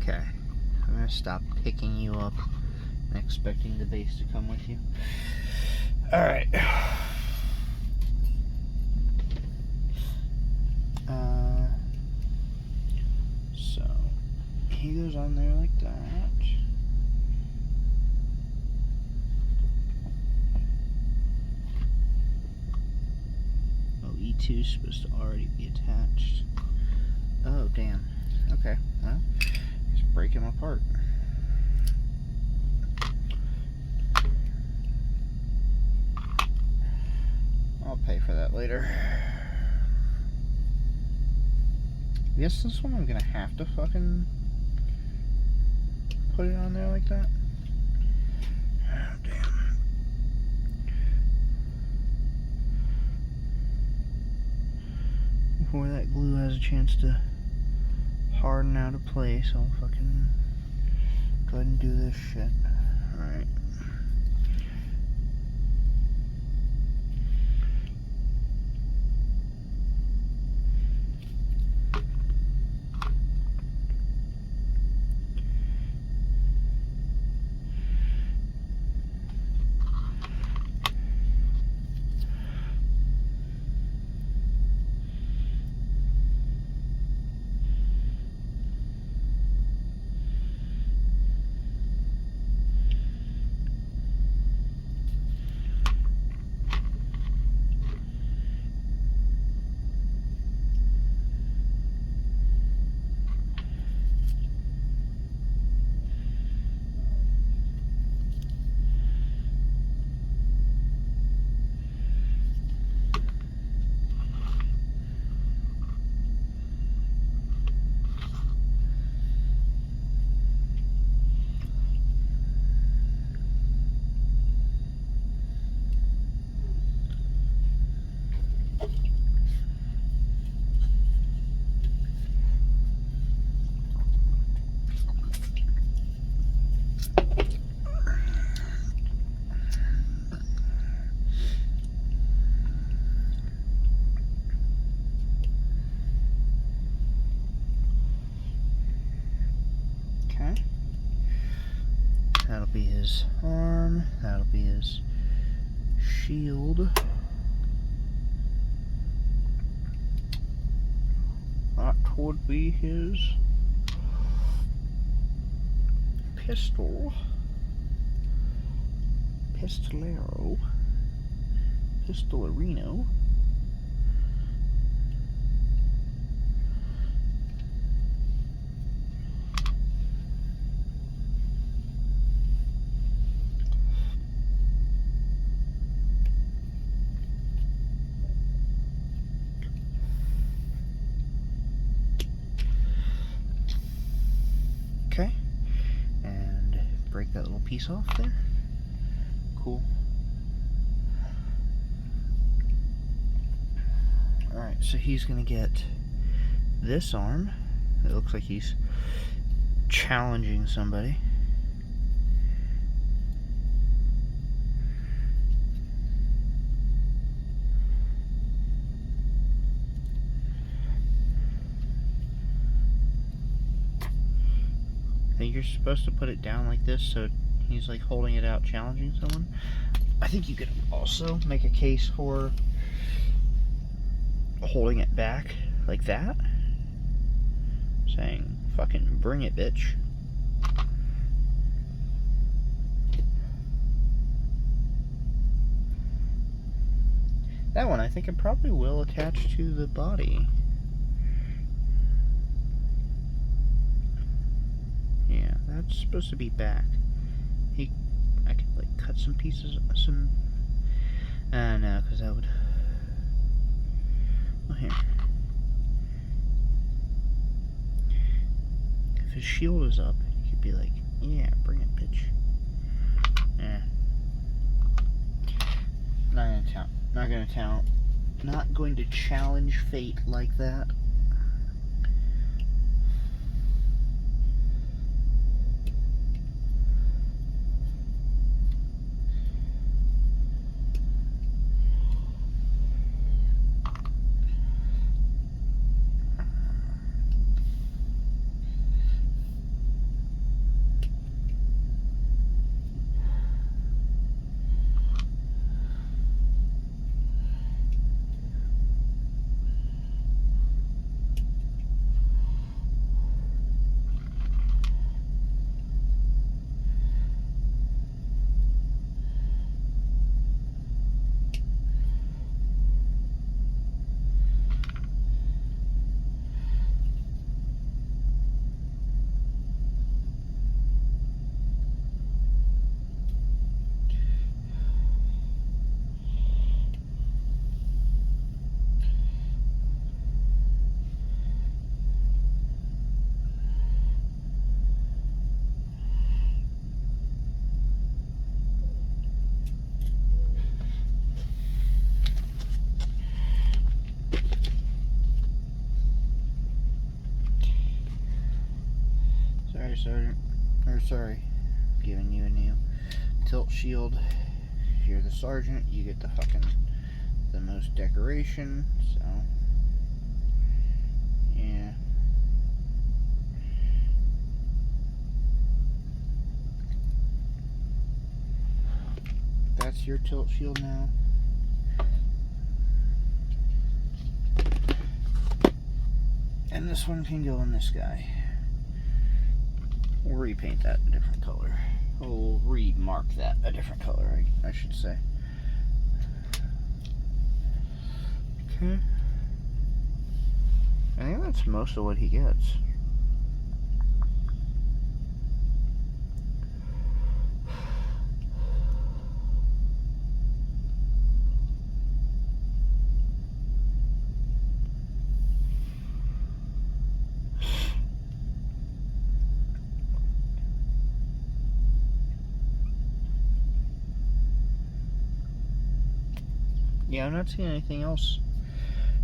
Okay. I'm gonna stop picking you up and expecting the base to come with you. Alright. So he goes on there like that. Oh, E2 is supposed to already be attached. Oh, damn. Okay, well, just break him apart. I'll pay for that later. I guess this one I'm gonna have to fucking put it on there like that. Oh, damn. Before that glue has a chance to harden out of place, I'll fucking go ahead and do this shit. Alright. That'll be his arm, that'll be his shield. That would be his pistol. Pistolero. Pistolerino. Okay, and break that little piece off there. Cool. Alright, so he's gonna get this arm. It looks like he's challenging somebody. I think you're supposed to put it down like this so he's like holding it out, challenging someone. I think you could also make a case for holding it back like that, saying, fucking bring it, bitch. That one I think it probably will attach to the body. Yeah, that's supposed to be back. I could like cut some pieces, no, because that would. Well, here. If his shield is up, he could be like, yeah, bring it, bitch. Eh. Not going to challenge fate like that. Sorry, Sergeant. Or sorry, giving you a new tilt shield. If you're the sergeant, you get the most decoration, so yeah. That's your tilt shield now. And this one can go in this guy. We'll repaint that a different color. We'll remark that a different color, I should say. Okay. I think that's most of what he gets. Yeah, I'm not seeing anything else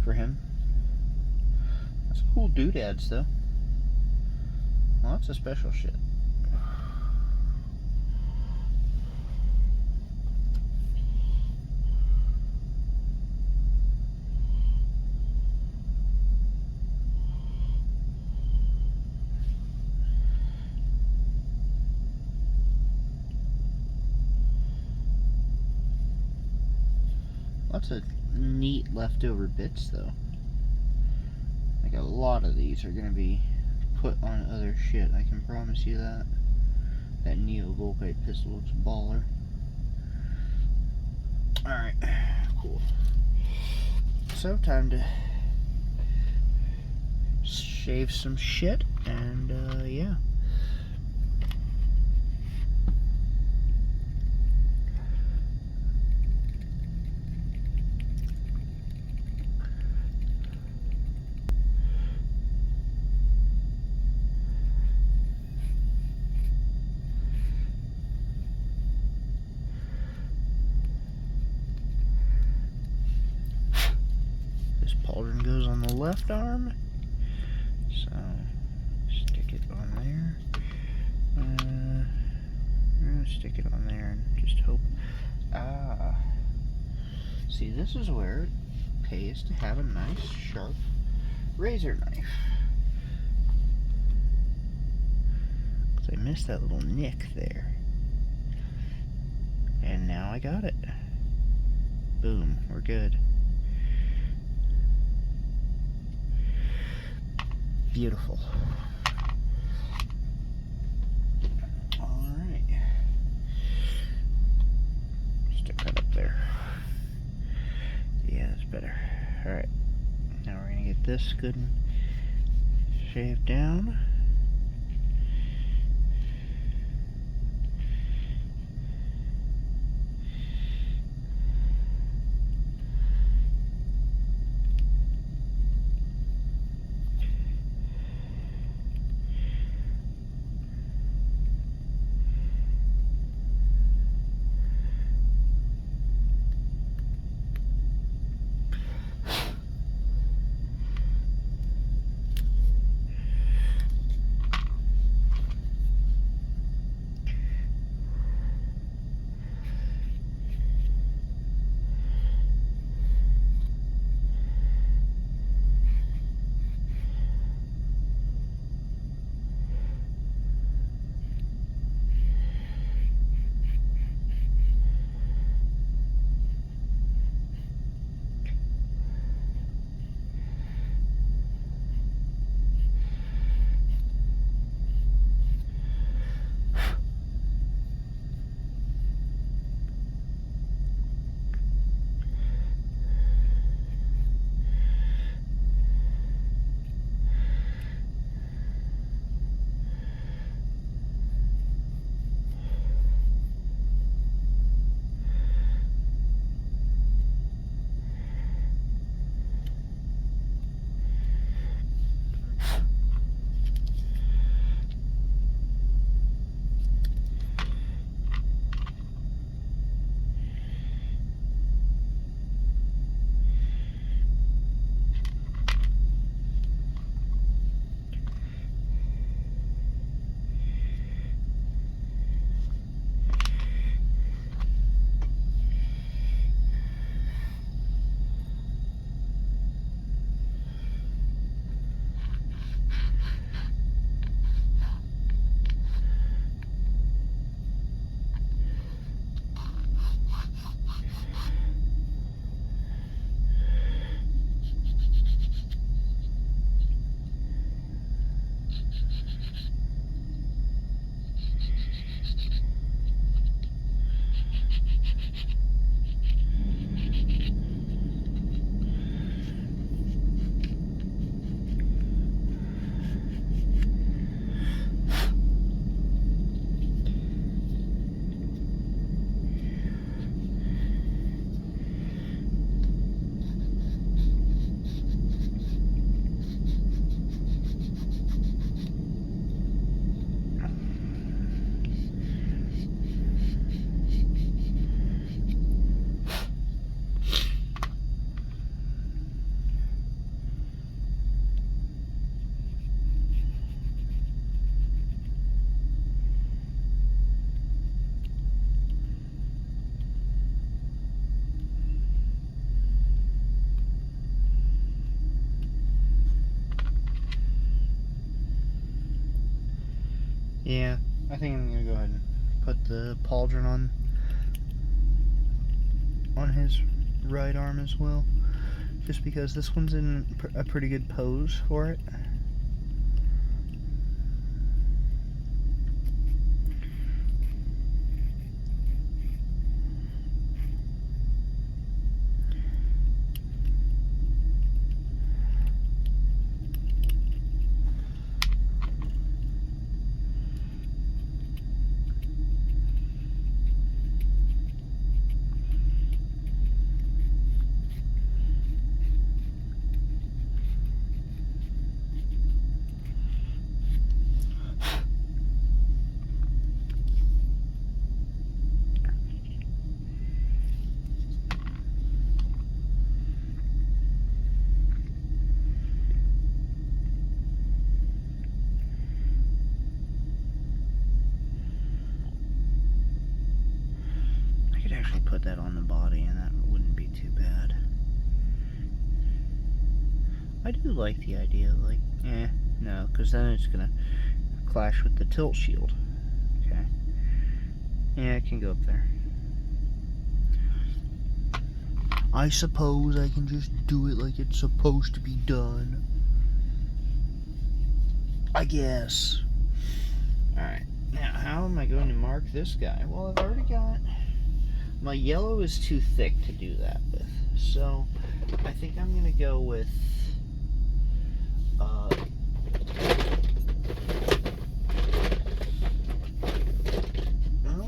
for him. That's cool doodads, though. Lots of special shit. Lots of neat leftover bits, though. Like, a lot of these are going to be put on other shit, I can promise you that. That Neo Volkite pistol looks baller. Alright, cool. So, time to shave some shit, and, yeah. Pauldron goes on the left arm, so stick it on there. I'm gonna stick it on there and just hope. See, this is where it pays to have a nice sharp razor knife. 'Cause I missed that little nick there, and now I got it. Boom, we're good. Beautiful. Alright. Stick that up there. Yeah, that's better. Alright. Now we're going to get this good and shaved down. Yeah, I think I'm gonna go ahead and put the pauldron on his right arm as well, just because this one's in a pretty good pose for it. Actually put that on the body and that wouldn't be too bad. I do like the idea, like, no, because then it's gonna clash with the tilt shield. Okay. Yeah, it can go up there. I suppose I can just do it like it's supposed to be done. I guess. Alright, now how am I going to mark this guy? Well, I've already got... My yellow is too thick to do that with, so I think I'm going to go with oh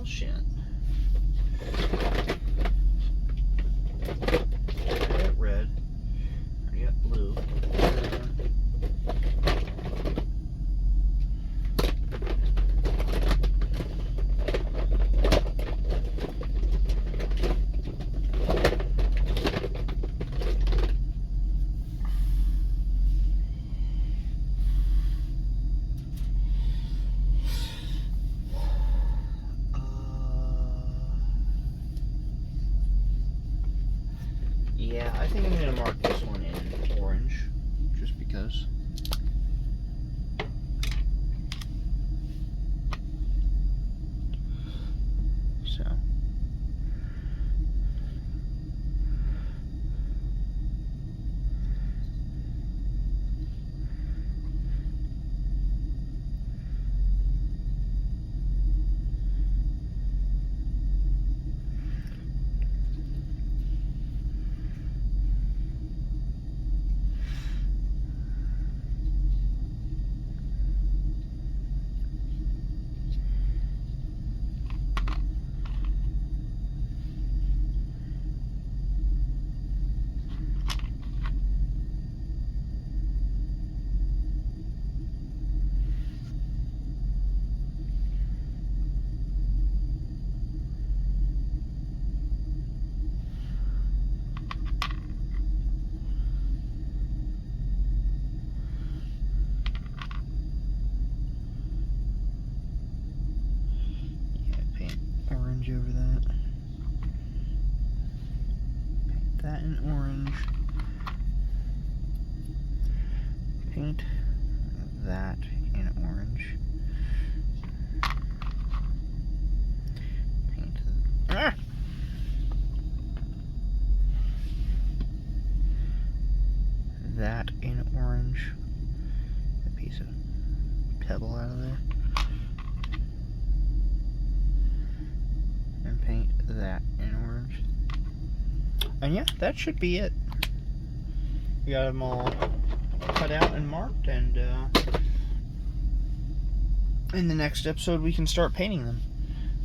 shit. I got red, I got blue. Yeah, I think I'm going to mark this one in orange, just because. So. Over that. Paint that in orange. Paint that in orange. Paint that in orange. A piece of pebble out of there. And paint that in orange. And yeah, that should be it. We got them all cut out and marked, and in the next episode we can start painting them.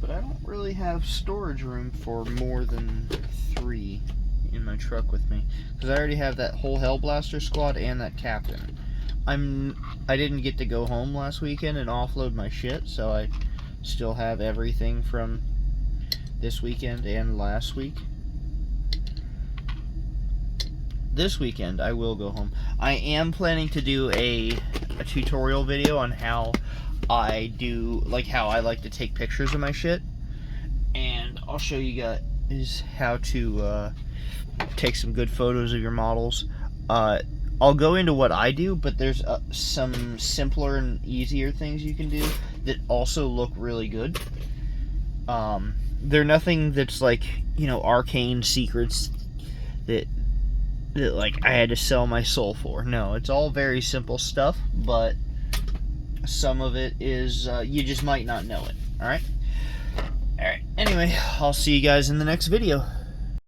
But I don't really have storage room for more than 3 in my truck with me, because I already have that whole Hellblaster squad and that captain. I didn't get to go home last weekend and offload my shit, so I still have everything from this weekend and last week. This weekend I will go home. I am planning to do a tutorial video on how I do, like, how I like to take pictures of my shit, and I'll show you guys how to take some good photos of your models. I'll go into what I do, but there's some simpler and easier things you can do that also look really good. They're nothing that's like, you know, arcane secrets that like I had to sell my soul for. No, it's all very simple stuff, but some of it is you just might not know it. Alright? Alright. Anyway, I'll see you guys in the next video.